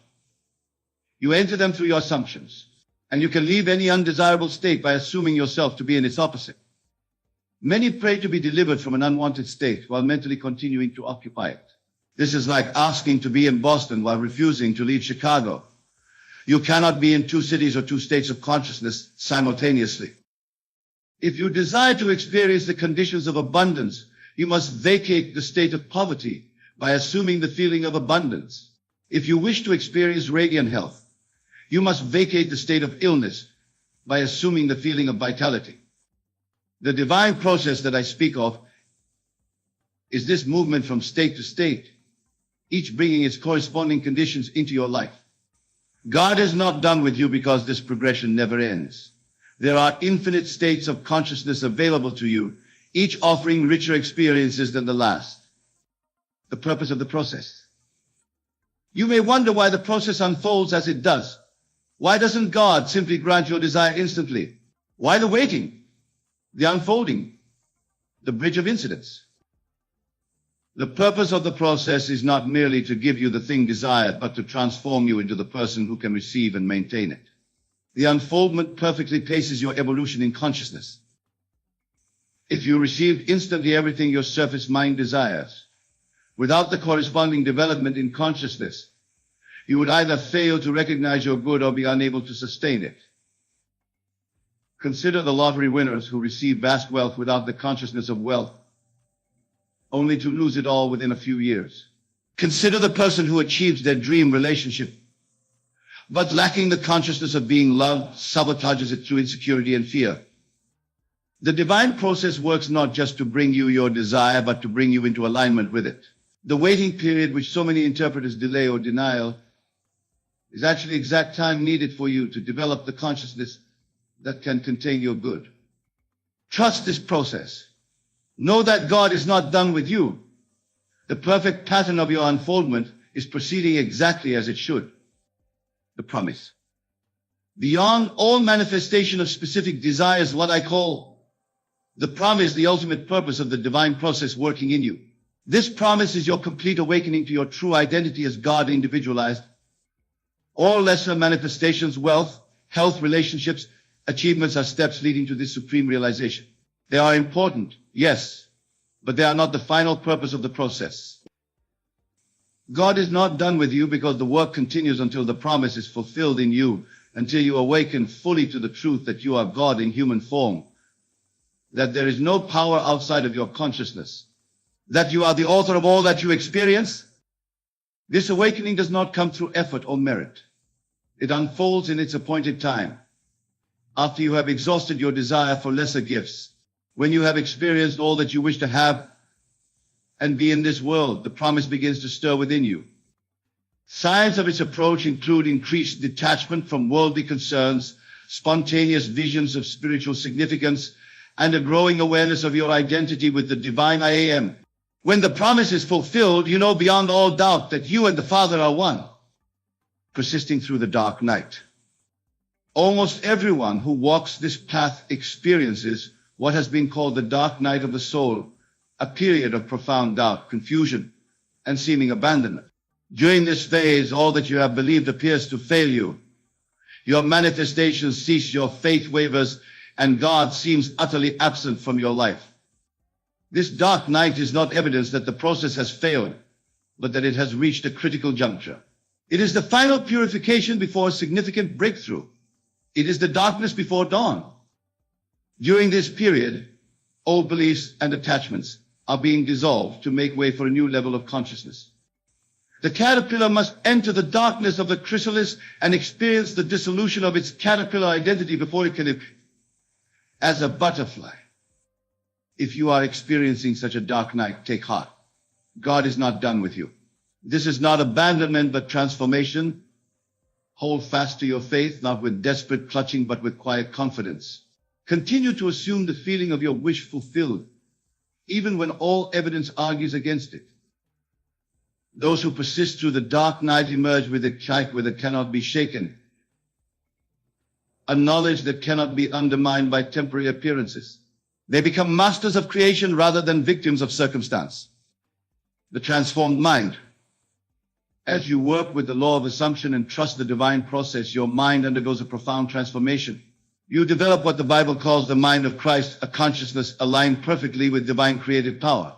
You enter them through your assumptions, and you can leave any undesirable state by assuming yourself to be in its opposite. Many pray to be delivered from an unwanted state while mentally continuing to occupy it. This is like asking to be in Boston while refusing to leave Chicago. You cannot be in two cities or two states of consciousness simultaneously. If you desire to experience the conditions of abundance, you must vacate the state of poverty by assuming the feeling of abundance. If you wish to experience radiant health, you must vacate the state of illness by assuming the feeling of vitality. The divine process that I speak of is this movement from state to state, each bringing its corresponding conditions into your life. God is not done with you because this progression never ends. There are infinite states of consciousness available to you, each offering richer experiences than the last. The purpose of the process. You may wonder why the process unfolds as it does. Why doesn't God simply grant your desire instantly? Why the waiting, the unfolding, the bridge of incidents? The purpose of the process is not merely to give you the thing desired, but to transform you into the person who can receive and maintain it. The unfoldment perfectly paces your evolution in consciousness. If you received instantly everything your surface mind desires, without the corresponding development in consciousness, you would either fail to recognize your good or be unable to sustain it. Consider the lottery winners who receive vast wealth without the consciousness of wealth, only to lose it all within a few years. Consider the person who achieves their dream relationship, but lacking the consciousness of being loved, sabotages it through insecurity and fear. The divine process works not just to bring you your desire, but to bring you into alignment with it. The waiting period, which so many interpret as delay or denial, is actually exact time needed for you to develop the consciousness that can contain your good. Trust this process. Know that God is not done with you. The perfect pattern of your unfoldment is proceeding exactly as it should. The promise. Beyond all manifestation of specific desires, what I call the promise, the ultimate purpose of the divine process working in you. This promise is your complete awakening to your true identity as God individualized. All lesser manifestations, wealth, health, relationships, achievements are steps leading to this supreme realization. They are important, yes, but they are not the final purpose of the process. God is not done with you because the work continues until the promise is fulfilled in you, until you awaken fully to the truth that you are God in human form, that there is no power outside of your consciousness, that you are the author of all that you experience. This awakening does not come through effort or merit. It unfolds in its appointed time, after you have exhausted your desire for lesser gifts. When you have experienced all that you wish to have and be in this world, the promise begins to stir within you. Signs of its approach include increased detachment from worldly concerns, spontaneous visions of spiritual significance, and a growing awareness of your identity with the divine I am. When the promise is fulfilled, you know beyond all doubt that you and the Father are one. Persisting through the dark night. Almost everyone who walks this path experiences what has been called the dark night of the soul, a period of profound doubt, confusion, and seeming abandonment. During this phase, all that you have believed appears to fail you. Your manifestations cease, your faith wavers, and God seems utterly absent from your life. This dark night is not evidence that the process has failed, but that it has reached a critical juncture. It is the final purification before a significant breakthrough. It is the darkness before dawn. During this period, old beliefs and attachments are being dissolved to make way for a new level of consciousness. The caterpillar must enter the darkness of the chrysalis and experience the dissolution of its caterpillar identity before it can live as a butterfly. If you are experiencing such a dark night, take heart. God is not done with you. This is not abandonment, but transformation. Hold fast to your faith, not with desperate clutching, but with quiet confidence. Continue to assume the feeling of your wish fulfilled, even when all evidence argues against it. Those who persist through the dark night emerge with a sight that cannot be shaken, a knowledge that cannot be undermined by temporary appearances. They become masters of creation rather than victims of circumstance. The transformed mind. As you work with the law of assumption and trust the divine process, your mind undergoes a profound transformation. You develop what the Bible calls the mind of Christ, a consciousness aligned perfectly with divine creative power.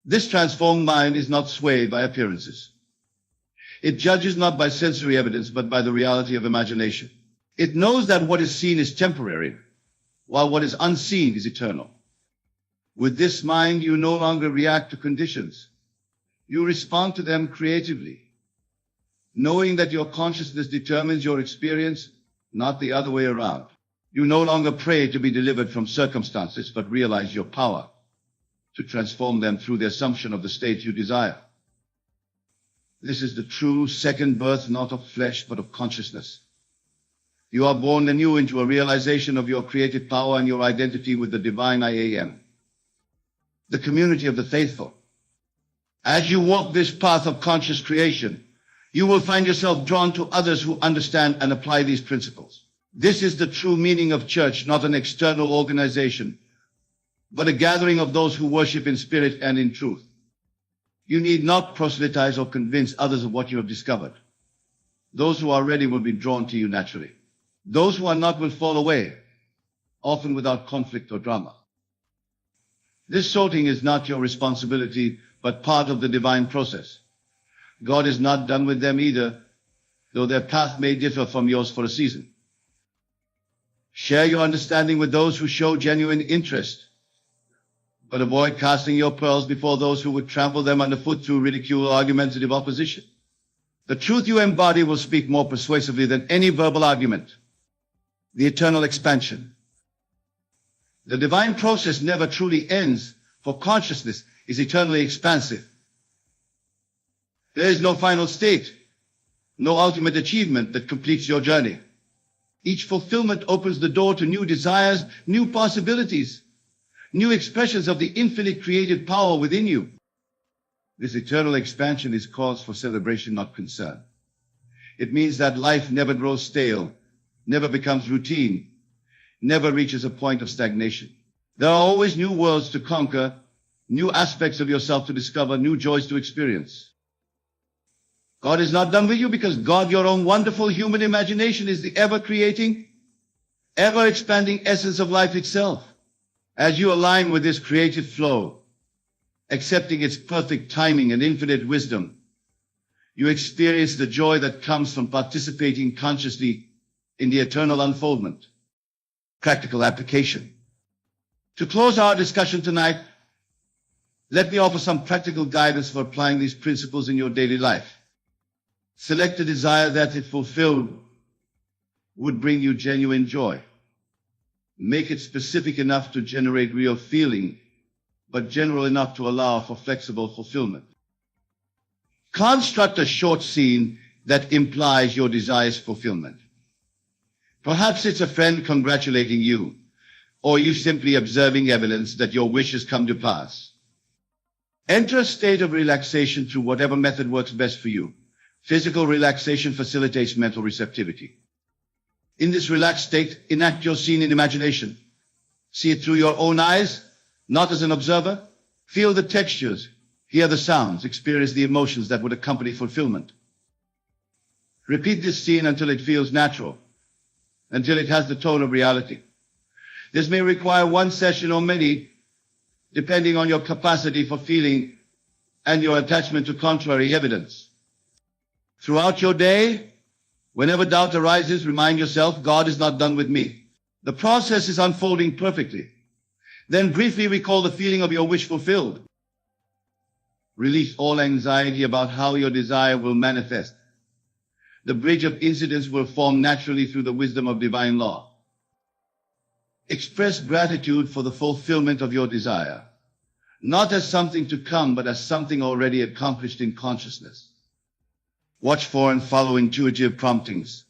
This transformed mind is not swayed by appearances. It judges not by sensory evidence, but by the reality of imagination. It knows that what is seen is temporary, while what is unseen is eternal. With this mind, you no longer react to conditions. You respond to them creatively, knowing that your consciousness determines your experience, not the other way around. You no longer pray to be delivered from circumstances, but realize your power to transform them through the assumption of the state you desire. This is the true second birth, not of flesh, but of consciousness. You are born anew into a realization of your creative power and your identity with the divine I am. The community of the faithful. As you walk this path of conscious creation, you will find yourself drawn to others who understand and apply these principles. This is the true meaning of church, not an external organization, but a gathering of those who worship in spirit and in truth. You need not proselytize or convince others of what you have discovered. Those who are ready will be drawn to you naturally. Those who are not will fall away, often without conflict or drama. This sorting is not your responsibility, but part of the divine process. God is not done with them either, though their path may differ from yours for a season. Share your understanding with those who show genuine interest, but avoid casting your pearls before those who would trample them underfoot through ridicule or argumentative opposition. The truth you embody will speak more persuasively than any verbal argument. The eternal expansion. The divine process never truly ends, for consciousness is eternally expansive. There is no final state, no ultimate achievement that completes your journey. Each fulfillment opens the door to new desires, new possibilities, new expressions of the infinite creative power within you. This eternal expansion is cause for celebration, not concern. It means that life never grows stale, never becomes routine, never reaches a point of stagnation. There are always new worlds to conquer, new aspects of yourself to discover, new joys to experience. God is not done with you because God, your own wonderful human imagination, is the ever-creating, ever-expanding essence of life itself. As you align with this creative flow, accepting its perfect timing and infinite wisdom, you experience the joy that comes from participating consciously in the eternal unfoldment. Practical application. To close our discussion tonight, let me offer some practical guidance for applying these principles in your daily life. Select a desire that, if fulfilled, would bring you genuine joy. Make it specific enough to generate real feeling, but general enough to allow for flexible fulfillment. Construct a short scene that implies your desire's fulfillment. Perhaps it's a friend congratulating you, or you simply observing evidence that your wish has come to pass. Enter a state of relaxation through whatever method works best for you. Physical relaxation facilitates mental receptivity. In this relaxed state, enact your scene in imagination. See it through your own eyes, not as an observer. Feel the textures, hear the sounds, experience the emotions that would accompany fulfillment. Repeat this scene until it feels natural, until it has the tone of reality. This may require one session or many, depending on your capacity for feeling and your attachment to contrary evidence. Throughout your day, whenever doubt arises, remind yourself, God is not done with me. The process is unfolding perfectly. Then briefly recall the feeling of your wish fulfilled. Release all anxiety about how your desire will manifest. The bridge of incidents will form naturally through the wisdom of divine law. Express gratitude for the fulfillment of your desire, not as something to come, but as something already accomplished in consciousness. Watch for and follow intuitive promptings.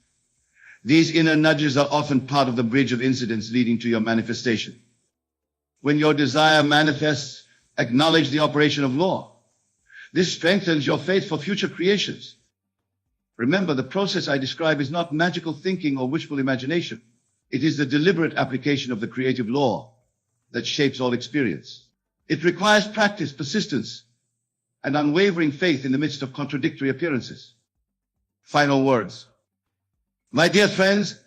These inner nudges are often part of the bridge of incidents leading to your manifestation. When your desire manifests, acknowledge the operation of law. This strengthens your faith for future creations. Remember, the process I describe is not magical thinking or wishful imagination. It is the deliberate application of the creative law that shapes all experience. It requires practice, persistence, and unwavering faith in the midst of contradictory appearances. Final words. My dear friends,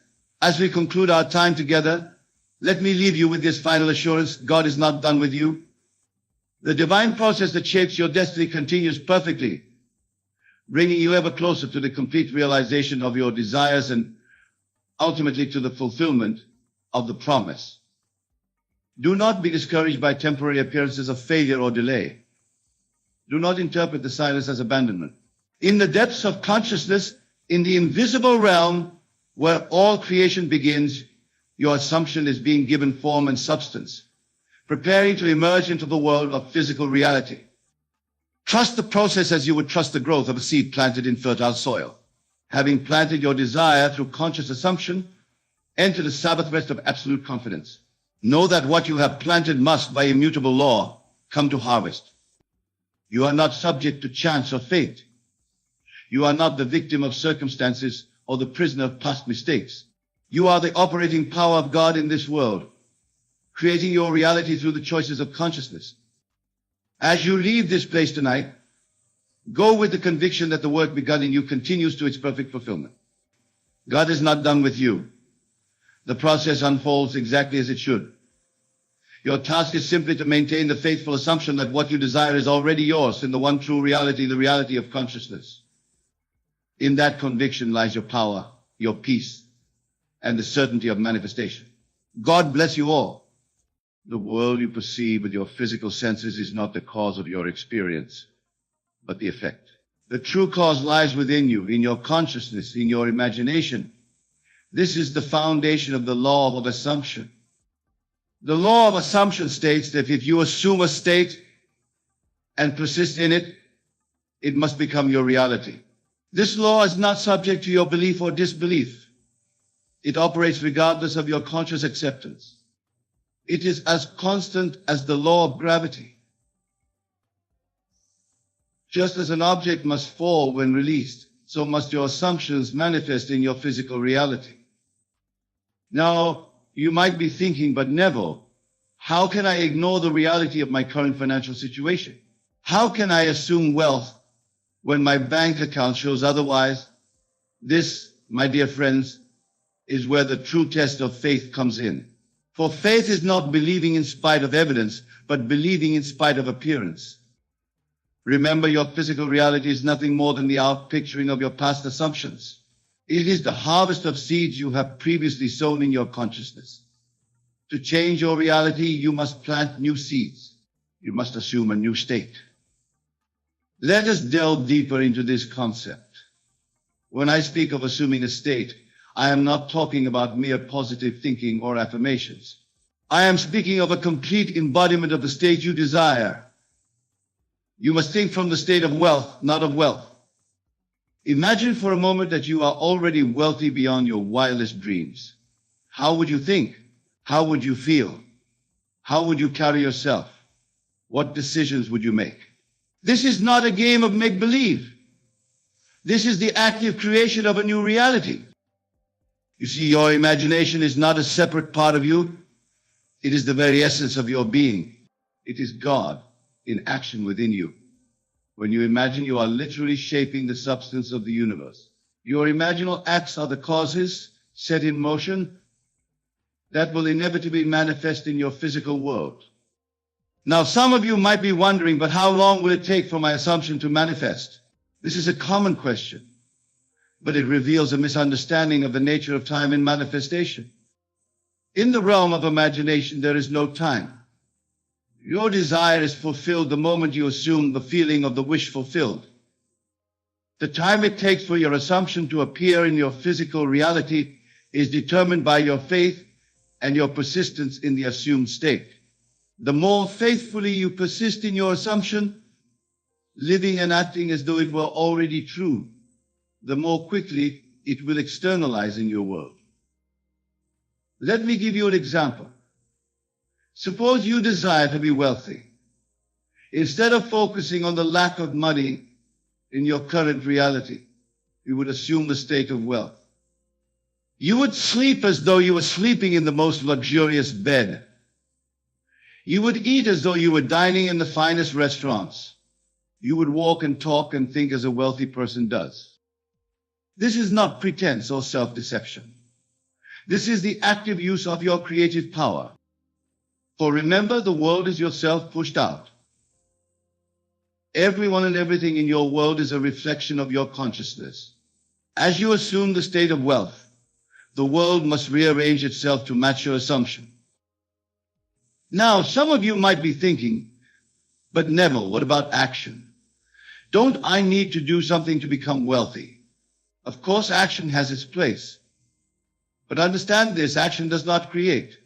as we conclude our time together, let me leave you with this final assurance: God is not done with you. The divine process that shapes your destiny continues perfectly, bringing you ever closer to the complete realization of your desires and ultimately to the fulfillment of the promise. Do not be discouraged by temporary appearances of failure or delay. Do not interpret the silence as abandonment. In the depths of consciousness, in the invisible realm where all creation begins, your assumption is being given form and substance, preparing to emerge into the world of physical reality. Trust the process as you would trust the growth of a seed planted in fertile soil. Having planted your desire through conscious assumption, enter the Sabbath rest of absolute confidence. Know that what you have planted must, by immutable law, come to harvest. You are not subject to chance or fate. You are not the victim of circumstances or the prisoner of past mistakes. You are the operating power of God in this world, creating your reality through the choices of consciousness. As you leave this place tonight, go with the conviction that the work begun in you continues to its perfect fulfillment. God is not done with you. The process unfolds exactly as it should. Your task is simply to maintain the faithful assumption that what you desire is already yours in the one true reality, the reality of consciousness. In that conviction lies your power, your peace, and the certainty of manifestation. God bless you all. The world you perceive with your physical senses is not the cause of your experience, but the effect. The true cause lies within you, in your consciousness, in your imagination. This is the foundation of the law of assumption. The law of assumption states that if you assume a state and persist in it, it must become your reality. This law is not subject to your belief or disbelief. It operates regardless of your conscious acceptance. It is as constant as the law of gravity. Just as an object must fall when released, so must your assumptions manifest in your physical reality. Now, you might be thinking, but Neville, how can I ignore the reality of my current financial situation? How can I assume wealth when my bank account shows otherwise? This, my dear friends, is where the true test of faith comes in. For faith is not believing in spite of evidence, but believing in spite of appearance. Remember, your physical reality is nothing more than the outpicturing of your past assumptions. It is the harvest of seeds you have previously sown in your consciousness. To change your reality, you must plant new seeds. You must assume a new state. Let us delve deeper into this concept. When I speak of assuming a state, I am not talking about mere positive thinking or affirmations. I am speaking of a complete embodiment of the state you desire. You must think from the state of wealth, not of wealth. Imagine for a moment that you are already wealthy beyond your wildest dreams. How would you think? How would you feel? How would you carry yourself? What decisions would you make? This is not a game of make-believe. This is the active creation of a new reality. You see, your imagination is not a separate part of you. It is the very essence of your being. It is God in action within you. When you imagine, you are literally shaping the substance of the universe. Your imaginal acts are the causes set in motion that will inevitably manifest in your physical world. Now, some of you might be wondering, but how long will it take for my assumption to manifest? This is a common question, but it reveals a misunderstanding of the nature of time in manifestation. In the realm of imagination, there is no time. Your desire is fulfilled the moment you assume the feeling of the wish fulfilled. The time it takes for your assumption to appear in your physical reality is determined by your faith and your persistence in the assumed state. The more faithfully you persist in your assumption, living and acting as though it were already true, the more quickly it will externalize in your world. Let me give you an example. Suppose you desire to be wealthy. Instead of focusing on the lack of money in your current reality, you would assume the state of wealth. You would sleep as though you were sleeping in the most luxurious bed. You would eat as though you were dining in the finest restaurants. You would walk and talk and think as a wealthy person does. This is not pretense or self-deception. This is the active use of your creative power. For remember, the world is yourself pushed out. Everyone and everything in your world is a reflection of your consciousness. As you assume the state of wealth, the world must rearrange itself to match your assumption. Now, some of you might be thinking, but Neville, what about action? Don't I need to do something to become wealthy? Of course, action has its place. But understand this, action does not create.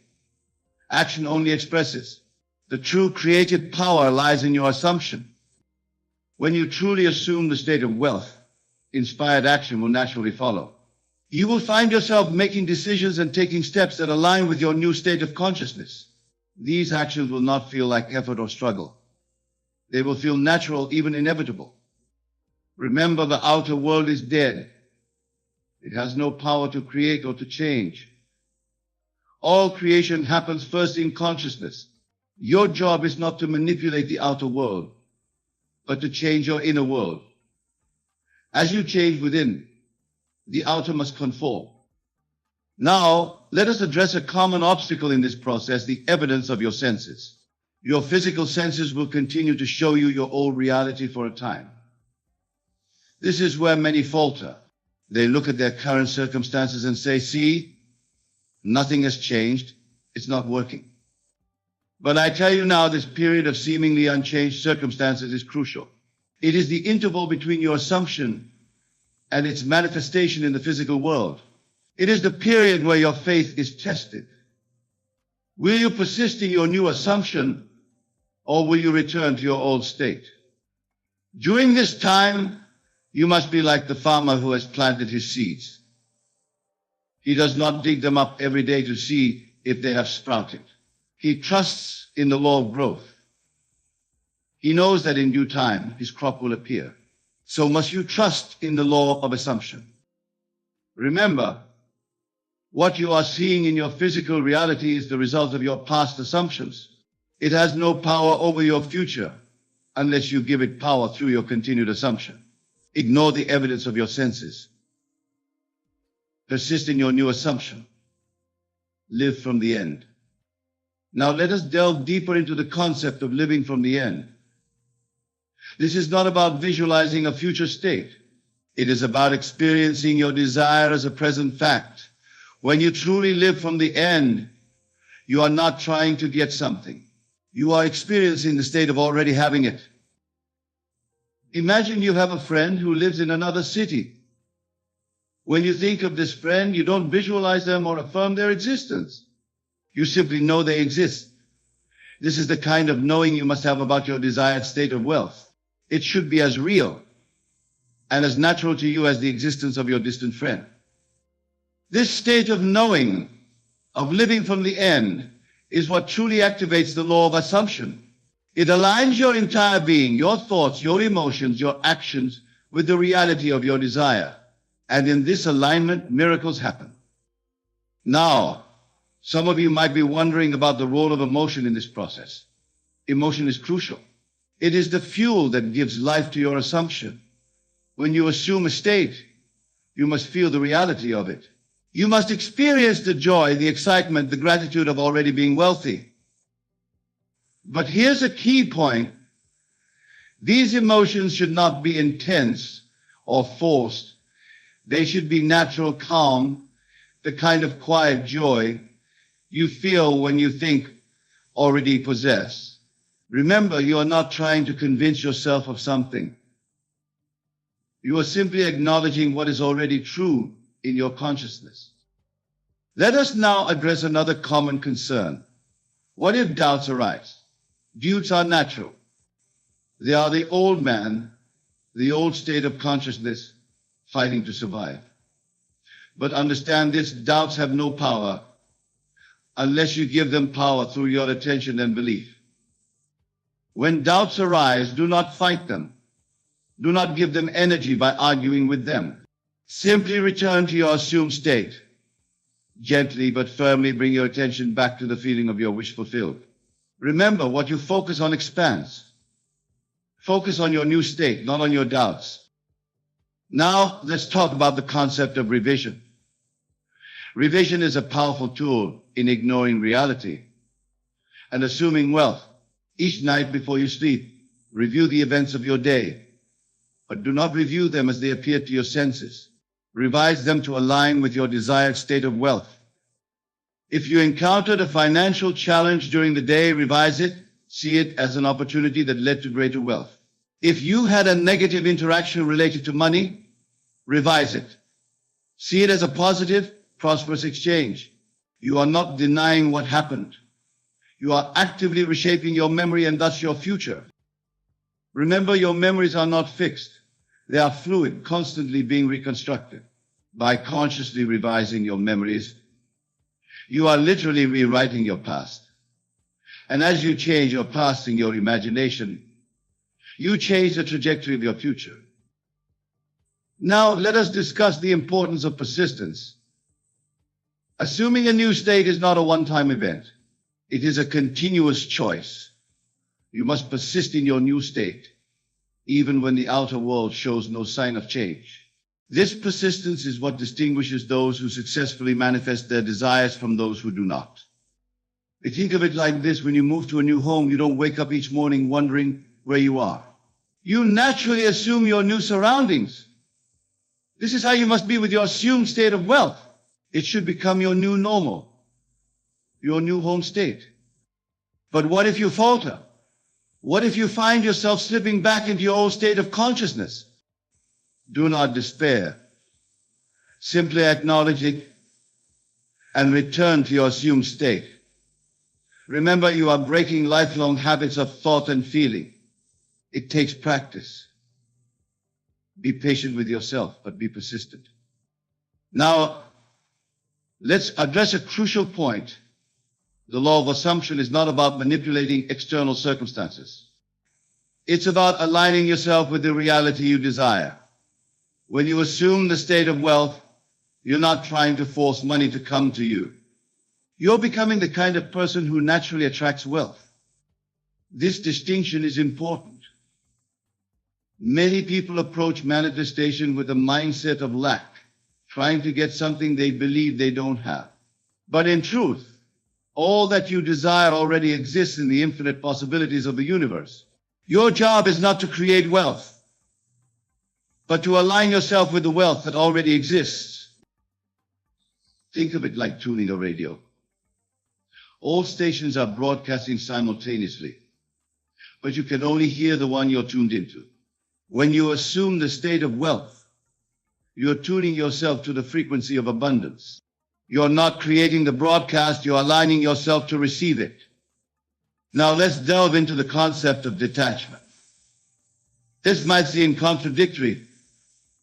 Action only expresses. The true creative power lies in your assumption. When you truly assume the state of wealth, inspired action will naturally follow. You will find yourself making decisions and taking steps that align with your new state of consciousness. These actions will not feel like effort or struggle. They will feel natural, even inevitable. Remember, the outer world is dead. It has no power to create or to change. All creation happens first in consciousness. Your job is not to manipulate the outer world, but to change your inner world. As you change within, the outer must conform. Now, let us address a common obstacle in this process, the evidence of your senses. Your physical senses will continue to show you your old reality for a time. This is where many falter. They look at their current circumstances and say, see, nothing has changed. It's not working. But I tell you now, this period of seemingly unchanged circumstances is crucial. It is the interval between your assumption and its manifestation in the physical world. It is the period where your faith is tested. Will you persist in your new assumption, or will you return to your old state? During this time, you must be like the farmer who has planted his seeds. He does not dig them up every day to see if they have sprouted. He trusts in the law of growth. He knows that in due time his crop will appear. So must you trust in the law of assumption. Remember, what you are seeing in your physical reality is the result of your past assumptions. It has no power over your future unless you give it power through your continued assumption. Ignore the evidence of your senses. Persist in your new assumption. Live from the end. Now let us delve deeper into the concept of living from the end. This is not about visualizing a future state. It is about experiencing your desire as a present fact. When you truly live from the end, you are not trying to get something. You are experiencing the state of already having it. Imagine you have a friend who lives in another city. When you think of this friend, you don't visualize them or affirm their existence. You simply know they exist. This is the kind of knowing you must have about your desired state of wealth. It should be as real and as natural to you as the existence of your distant friend. This state of knowing, of living from the end, is what truly activates the law of assumption. It aligns your entire being, your thoughts, your emotions, your actions, with the reality of your desire. And in this alignment, miracles happen. Now, some of you might be wondering about the role of emotion in this process. Emotion is crucial. It is the fuel that gives life to your assumption. When you assume a state, you must feel the reality of it. You must experience the joy, the excitement, the gratitude of already being wealthy. But here's a key point. These emotions should not be intense or forced. They should be natural, calm, the kind of quiet joy you feel when you think already possess. Remember, you are not trying to convince yourself of something. You are simply acknowledging what is already true in your consciousness. Let us now address another common concern. What if doubts arise? Doubts are natural. They are the old man, the old state of consciousness fighting to survive. But understand this, doubts have no power unless you give them power through your attention and belief. When doubts arise, do not fight them. Do not give them energy by arguing with them. Simply return to your assumed state. Gently but firmly bring your attention back to the feeling of your wish fulfilled. Remember, what you focus on expands. Focus on your new state, not on your doubts. Now, let's talk about the concept of revision. Revision is a powerful tool in ignoring reality and assuming wealth. Each night before you sleep, review the events of your day, but do not review them as they appear to your senses. Revise them to align with your desired state of wealth. If you encountered a financial challenge during the day, revise it. See it as an opportunity that led to greater wealth. If you had a negative interaction related to money, revise it. See it as a positive, prosperous exchange. You are not denying what happened. You are actively reshaping your memory and thus your future. Remember, your memories are not fixed. They are fluid, constantly being reconstructed. By consciously revising your memories, you are literally rewriting your past. And as you change your past in your imagination, you change the trajectory of your future. Now, let us discuss the importance of persistence. Assuming a new state is not a one-time event. It is a continuous choice. You must persist in your new state, even when the outer world shows no sign of change. This persistence is what distinguishes those who successfully manifest their desires from those who do not. Think of it like this: when you move to a new home, you don't wake up each morning wondering where you are. You naturally assume your new surroundings. This is how you must be with your assumed state of wealth. It should become your new normal, your new home state. But what if you falter? What if you find yourself slipping back into your old state of consciousness? Do not despair. Simply acknowledge it and return to your assumed state. Remember, you are breaking lifelong habits of thought and feeling. It takes practice. Be patient with yourself, but be persistent. Now, let's address a crucial point. The law of assumption is not about manipulating external circumstances. It's about aligning yourself with the reality you desire. When you assume the state of wealth, you're not trying to force money to come to you. You're becoming the kind of person who naturally attracts wealth. This distinction is important. Many people approach manifestation with a mindset of lack, trying to get something they believe they don't have. But in truth, all that you desire already exists in the infinite possibilities of the universe. Your job is not to create wealth, but to align yourself with the wealth that already exists. Think of it like tuning a radio. All stations are broadcasting simultaneously, but you can only hear the one you're tuned into. When you assume the state of wealth, you're tuning yourself to the frequency of abundance. You're not creating the broadcast, you're aligning yourself to receive it. Now let's delve into the concept of detachment. This might seem contradictory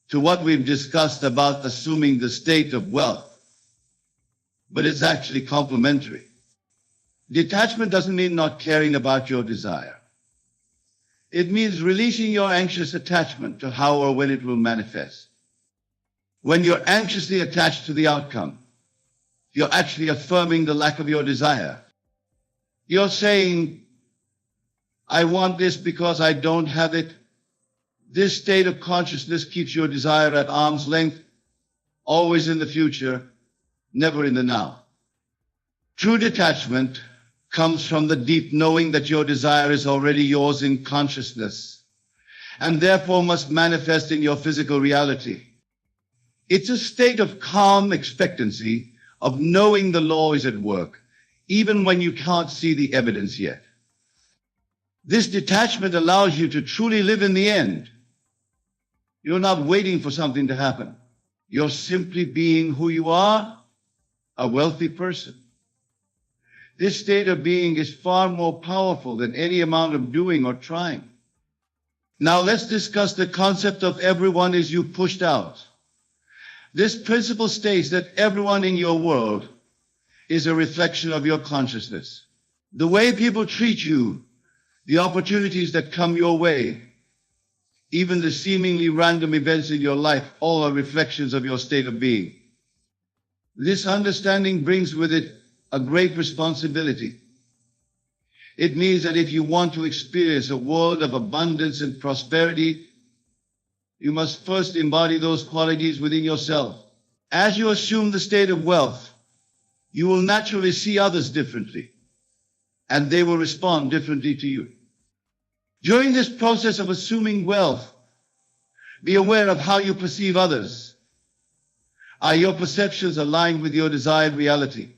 to what we've discussed about assuming the state of wealth, but it's actually complementary. Detachment doesn't mean not caring about your desire. It means releasing your anxious attachment to how or when it will manifest. When you're anxiously attached to the outcome, you're actually affirming the lack of your desire. You're saying, I want this because I don't have it. This state of consciousness keeps your desire at arm's length, always in the future, never in the now. True detachment comes from the deep knowing that your desire is already yours in consciousness, and therefore must manifest in your physical reality. It's a state of calm expectancy, of knowing the law is at work, even when you can't see the evidence yet. This detachment allows you to truly live in the end. You're not waiting for something to happen. You're simply being who you are, a wealthy person. This state of being is far more powerful than any amount of doing or trying. Now let's discuss the concept of everyone is you pushed out. This principle states that everyone in your world is a reflection of your consciousness. The way people treat you, the opportunities that come your way, even the seemingly random events in your life, all are reflections of your state of being. This understanding brings with it a great responsibility. It means that if you want to experience a world of abundance and prosperity, you must first embody those qualities within yourself. As you assume the state of wealth, you will naturally see others differently, and they will respond differently to you. During this process of assuming wealth, be aware of how you perceive others. Are your perceptions aligned with your desired reality?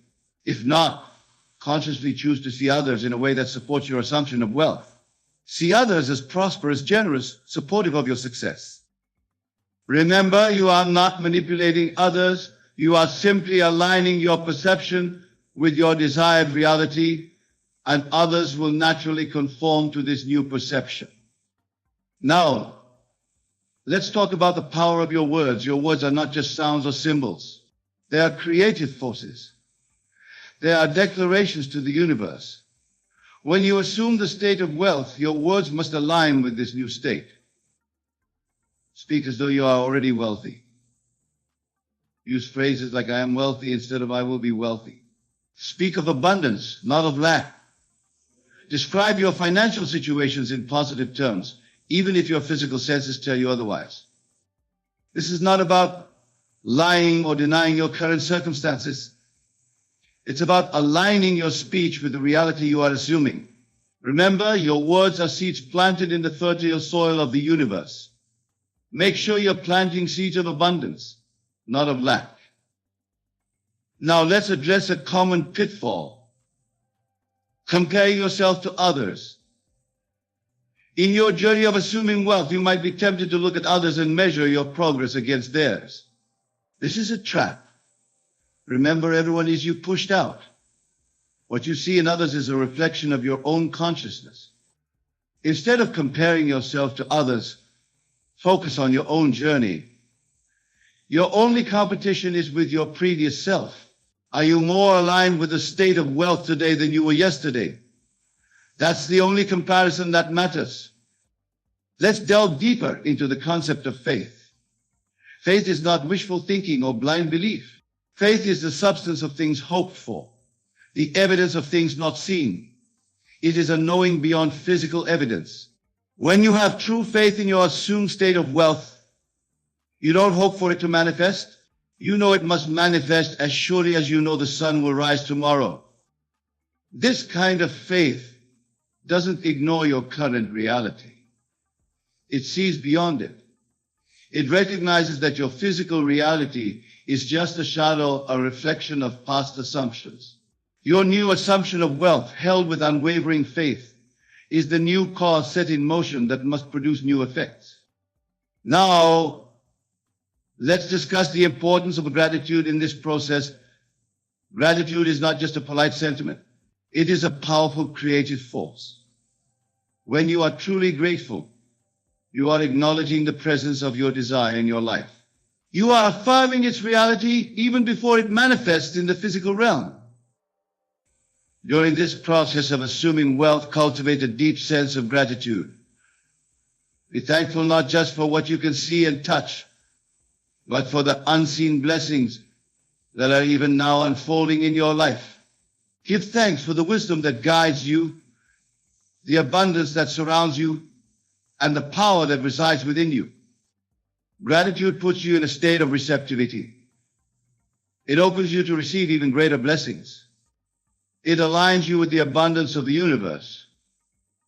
If not, consciously choose to see others in a way that supports your assumption of wealth. See others as prosperous, generous, supportive of your success. Remember, you are not manipulating others. You are simply aligning your perception with your desired reality, and others will naturally conform to this new perception. Now, let's talk about the power of your words. Your words are not just sounds or symbols. They are creative forces. They are declarations to the universe. When you assume the state of wealth, your words must align with this new state. Speak as though you are already wealthy. Use phrases like I am wealthy instead of I will be wealthy. Speak of abundance, not of lack. Describe your financial situations in positive terms, even if your physical senses tell you otherwise. This is not about lying or denying your current circumstances. It's about aligning your speech with the reality you are assuming. Remember, your words are seeds planted in the fertile soil of the universe. Make sure you're planting seeds of abundance, not of lack. Now let's address a common pitfall. Comparing yourself to others. In your journey of assuming wealth, you might be tempted to look at others and measure your progress against theirs. This is a trap. Remember, everyone is you pushed out. What you see in others is a reflection of your own consciousness. Instead of comparing yourself to others, focus on your own journey. Your only competition is with your previous self. Are you more aligned with the state of wealth today than you were yesterday? That's the only comparison that matters. Let's delve deeper into the concept of faith. Faith is not wishful thinking or blind belief. Faith is the substance of things hoped for, the evidence of things not seen. It is a knowing beyond physical evidence. When you have true faith in your assumed state of wealth, you don't hope for it to manifest. You know it must manifest as surely as you know the sun will rise tomorrow. This kind of faith doesn't ignore your current reality. It sees beyond it. It recognizes that your physical reality is just a shadow, a reflection of past assumptions. Your new assumption of wealth, held with unwavering faith, is the new cause set in motion that must produce new effects. Now, let's discuss the importance of gratitude in this process. Gratitude is not just a polite sentiment. It is a powerful creative force. When you are truly grateful, You are acknowledging the presence of your desire in your life. You are affirming its reality even before it manifests in the physical realm. During this process of assuming wealth, cultivate a deep sense of gratitude. Be thankful not just for what you can see and touch, but for the unseen blessings that are even now unfolding in your life. Give thanks for the wisdom that guides you, the abundance that surrounds you, and the power that resides within you. Gratitude puts you in a state of receptivity. It opens you to receive even greater blessings. It aligns you with the abundance of the universe.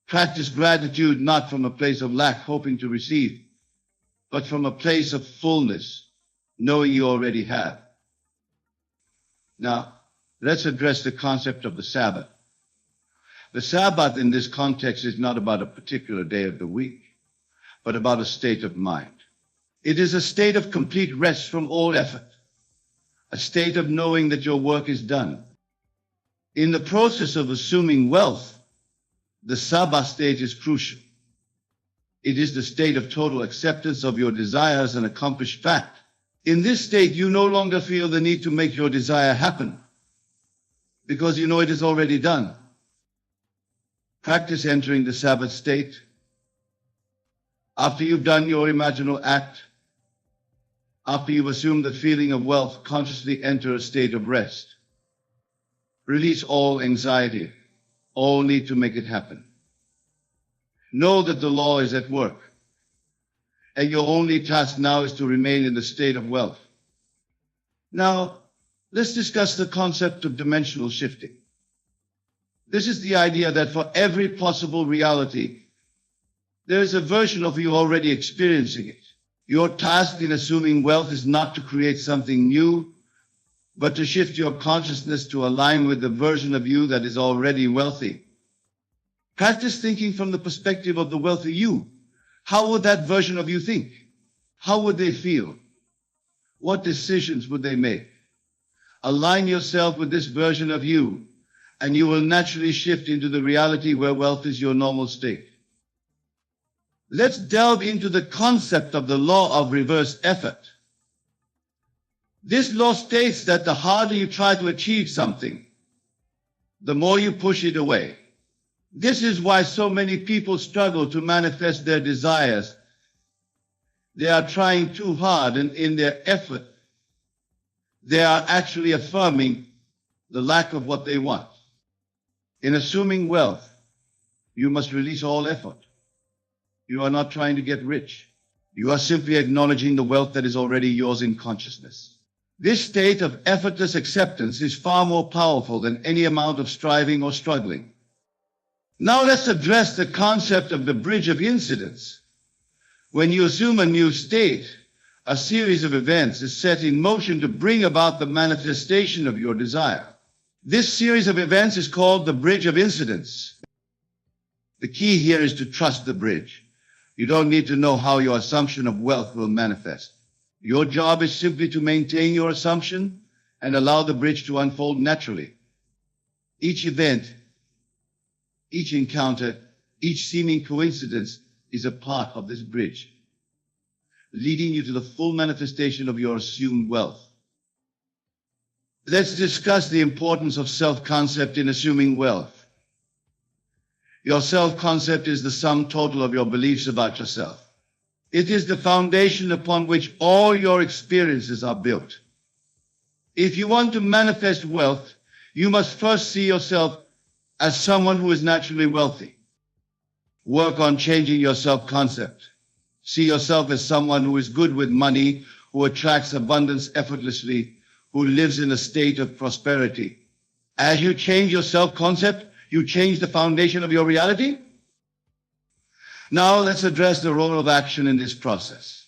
Practice gratitude not from a place of lack, hoping to receive, but from a place of fullness, knowing you already have. Now, let's address the concept of the Sabbath. The Sabbath in this context is not about a particular day of the week, but about a state of mind. It is a state of complete rest from all effort, a state of knowing that your work is done. In the process of assuming wealth, the Sabbath state is crucial. It is the state of total acceptance of your desires and accomplished fact. In this state, you no longer feel the need to make your desire happen, because you know it is already done. Practice entering the Sabbath state. After you've done your imaginal act, after you've assumed the feeling of wealth, consciously enter a state of rest. Release all anxiety, all need to make it happen. Know that the law is at work, and your only task now is to remain in the state of wealth. Now, let's discuss the concept of dimensional shifting. This is the idea that for every possible reality, there is a version of you already experiencing it. Your task in assuming wealth is not to create something new, but to shift your consciousness to align with the version of you that is already wealthy. Practice thinking from the perspective of the wealthy you. How would that version of you think? How would they feel? What decisions would they make? Align yourself with this version of you, and you will naturally shift into the reality where wealth is your normal state. Let's delve into the concept of the law of reverse effort. This law states that the harder you try to achieve something, the more you push it away. This is why so many people struggle to manifest their desires. They are trying too hard, and in their effort, they are actually affirming the lack of what they want. In assuming wealth, you must release all effort. You are not trying to get rich. You are simply acknowledging the wealth that is already yours in consciousness. This state of effortless acceptance is far more powerful than any amount of striving or struggling. Now let's address the concept of the bridge of incidents. When you assume a new state, a series of events is set in motion to bring about the manifestation of your desire. This series of events is called the bridge of incidents. The key here is to trust the bridge. You don't need to know how your assumption of wealth will manifest. Your job is simply to maintain your assumption and allow the bridge to unfold naturally. Each event, each encounter, each seeming coincidence is a part of this bridge, leading you to the full manifestation of your assumed wealth. Let's discuss the importance of self-concept in assuming wealth. Your self-concept is the sum total of your beliefs about yourself. It is the foundation upon which all your experiences are built. If you want to manifest wealth, you must first see yourself as someone who is naturally wealthy. Work on changing your self-concept. See yourself as someone who is good with money, who attracts abundance effortlessly, who lives in a state of prosperity. As you change your self-concept, you change the foundation of your reality. Now let's address the role of action in this process.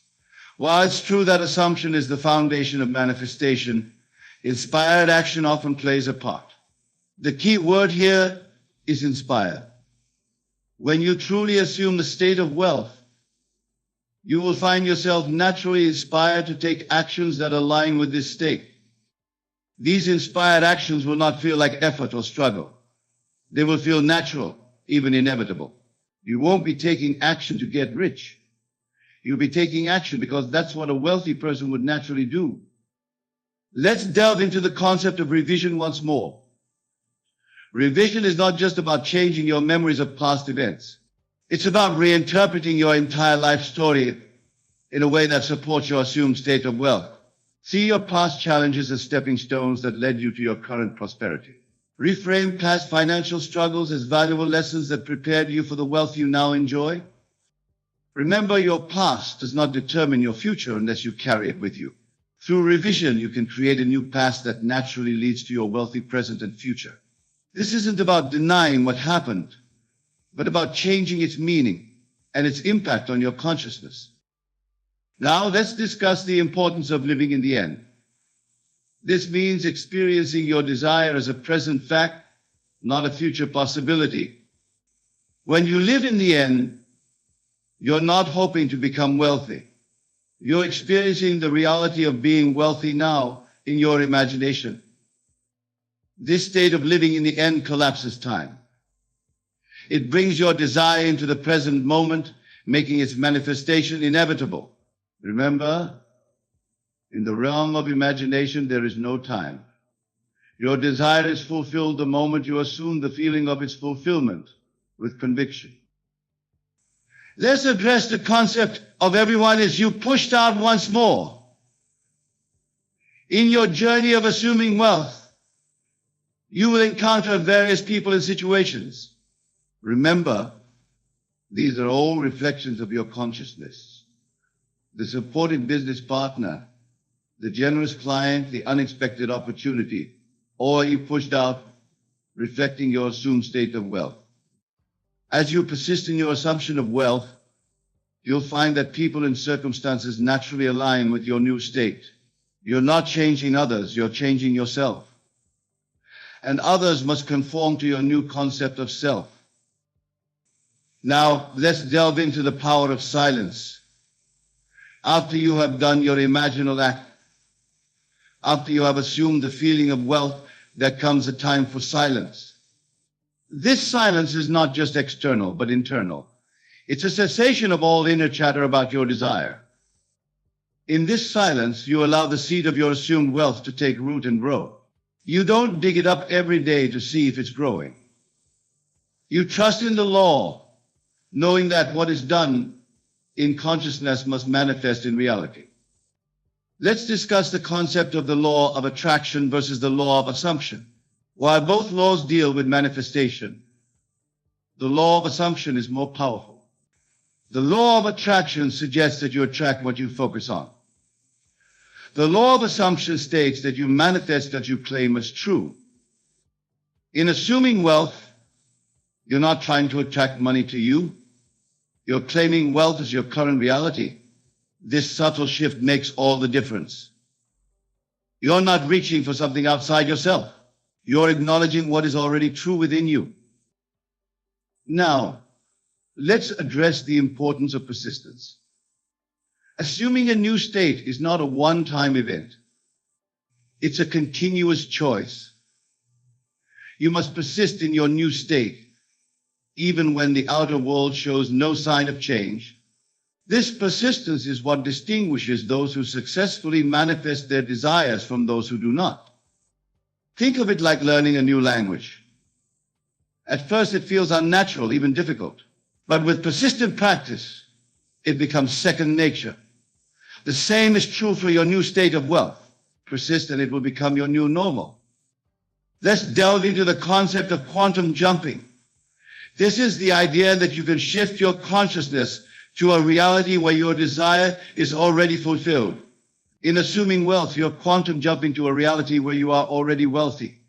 While it's true that assumption is the foundation of manifestation, inspired action often plays a part. The key word here is inspired. When you truly assume the state of wealth, you will find yourself naturally inspired to take actions that align with this state. These inspired actions will not feel like effort or struggle. They will feel natural, even inevitable. You won't be taking action to get rich. You'll be taking action because that's what a wealthy person would naturally do. Let's delve into the concept of revision once more. Revision is not just about changing your memories of past events. It's about reinterpreting your entire life story in a way that supports your assumed state of wealth. See your past challenges as stepping stones that led you to your current prosperity. Reframe past financial struggles as valuable lessons that prepared you for the wealth you now enjoy. Remember, your past does not determine your future unless you carry it with you. Through revision, you can create a new past that naturally leads to your wealthy present and future. This isn't about denying what happened, but about changing its meaning and its impact on your consciousness. Now, let's discuss the importance of living in the end. This means experiencing your desire as a present fact, not a future possibility. When you live in the end, you're not hoping to become wealthy. You're experiencing the reality of being wealthy now in your imagination. This state of living in the end collapses time. It brings your desire into the present moment, making its manifestation inevitable. Remember, in the realm of imagination, there is no time. Your desire is fulfilled the moment you assume the feeling of its fulfillment with conviction. Let's address the concept of everyone as you pushed out once more. In your journey of assuming wealth, you will encounter various people and situations. Remember, these are all reflections of your consciousness. The supportive business partner, the generous client, the unexpected opportunity, or you pushed out, reflecting your assumed state of wealth. As you persist in your assumption of wealth, you'll find that people and circumstances naturally align with your new state. You're not changing others, you're changing yourself. And others must conform to your new concept of self. Now, let's delve into the power of silence. After you have done your imaginal act, after you have assumed the feeling of wealth, there comes a time for silence. This silence is not just external, but internal. It's a cessation of all inner chatter about your desire. In this silence, you allow the seed of your assumed wealth to take root and grow. You don't dig it up every day to see if it's growing. You trust in the law, knowing that what is done in consciousness must manifest in reality. Let's discuss the concept of the law of attraction versus the law of assumption. While both laws deal with manifestation, the law of assumption is more powerful. The law of attraction suggests that you attract what you focus on. The law of assumption states that you manifest what you claim as true. In assuming wealth, you're not trying to attract money to you. You're claiming wealth as your current reality. This subtle shift makes all the difference. You're not reaching for something outside yourself. You're acknowledging what is already true within you. Now, let's address the importance of persistence. Assuming a new state is not a one-time event. It's a continuous choice. You must persist in your new state, even when the outer world shows no sign of change. This persistence is what distinguishes those who successfully manifest their desires from those who do not. Think of it like learning a new language. At first it feels unnatural, even difficult. But with persistent practice, it becomes second nature. The same is true for your new state of wealth. Persist and it will become your new normal. Let's delve into the concept of quantum jumping. This is the idea that you can shift your consciousness to a reality where your desire is already fulfilled. In assuming wealth, you're quantum jumping to a reality where you are already wealthy.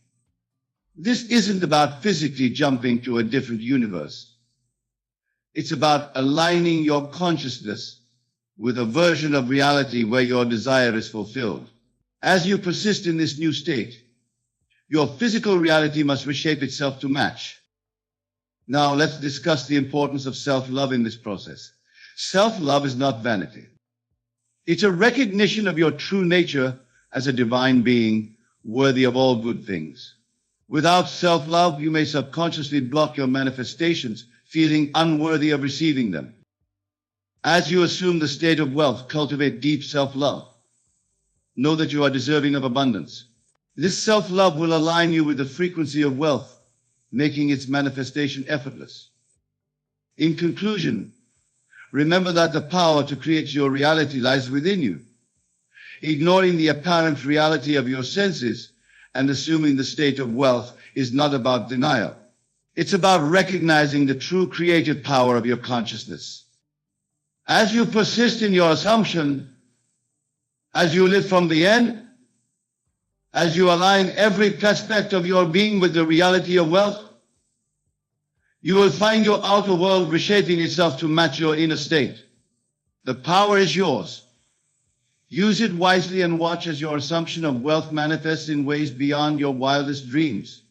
This isn't about physically jumping to a different universe. It's about aligning your consciousness with a version of reality where your desire is fulfilled. As you persist in this new state, your physical reality must reshape itself to match. Now let's discuss the importance of self-love in this process. Self-love is not vanity. It's a recognition of your true nature as a divine being worthy of all good things. Without self-love, you may subconsciously block your manifestations, feeling unworthy of receiving them. As you assume the state of wealth, cultivate deep self-love. Know that you are deserving of abundance. This self-love will align you with the frequency of wealth, making its manifestation effortless. In conclusion, remember that the power to create your reality lies within you. Ignoring the apparent reality of your senses and assuming the state of wealth is not about denial. It's about recognizing the true creative power of your consciousness. As you persist in your assumption, as you live from the end, as you align every aspect of your being with the reality of wealth, you will find your outer world reshaping itself to match your inner state. The power is yours. Use it wisely and watch as your assumption of wealth manifests in ways beyond your wildest dreams.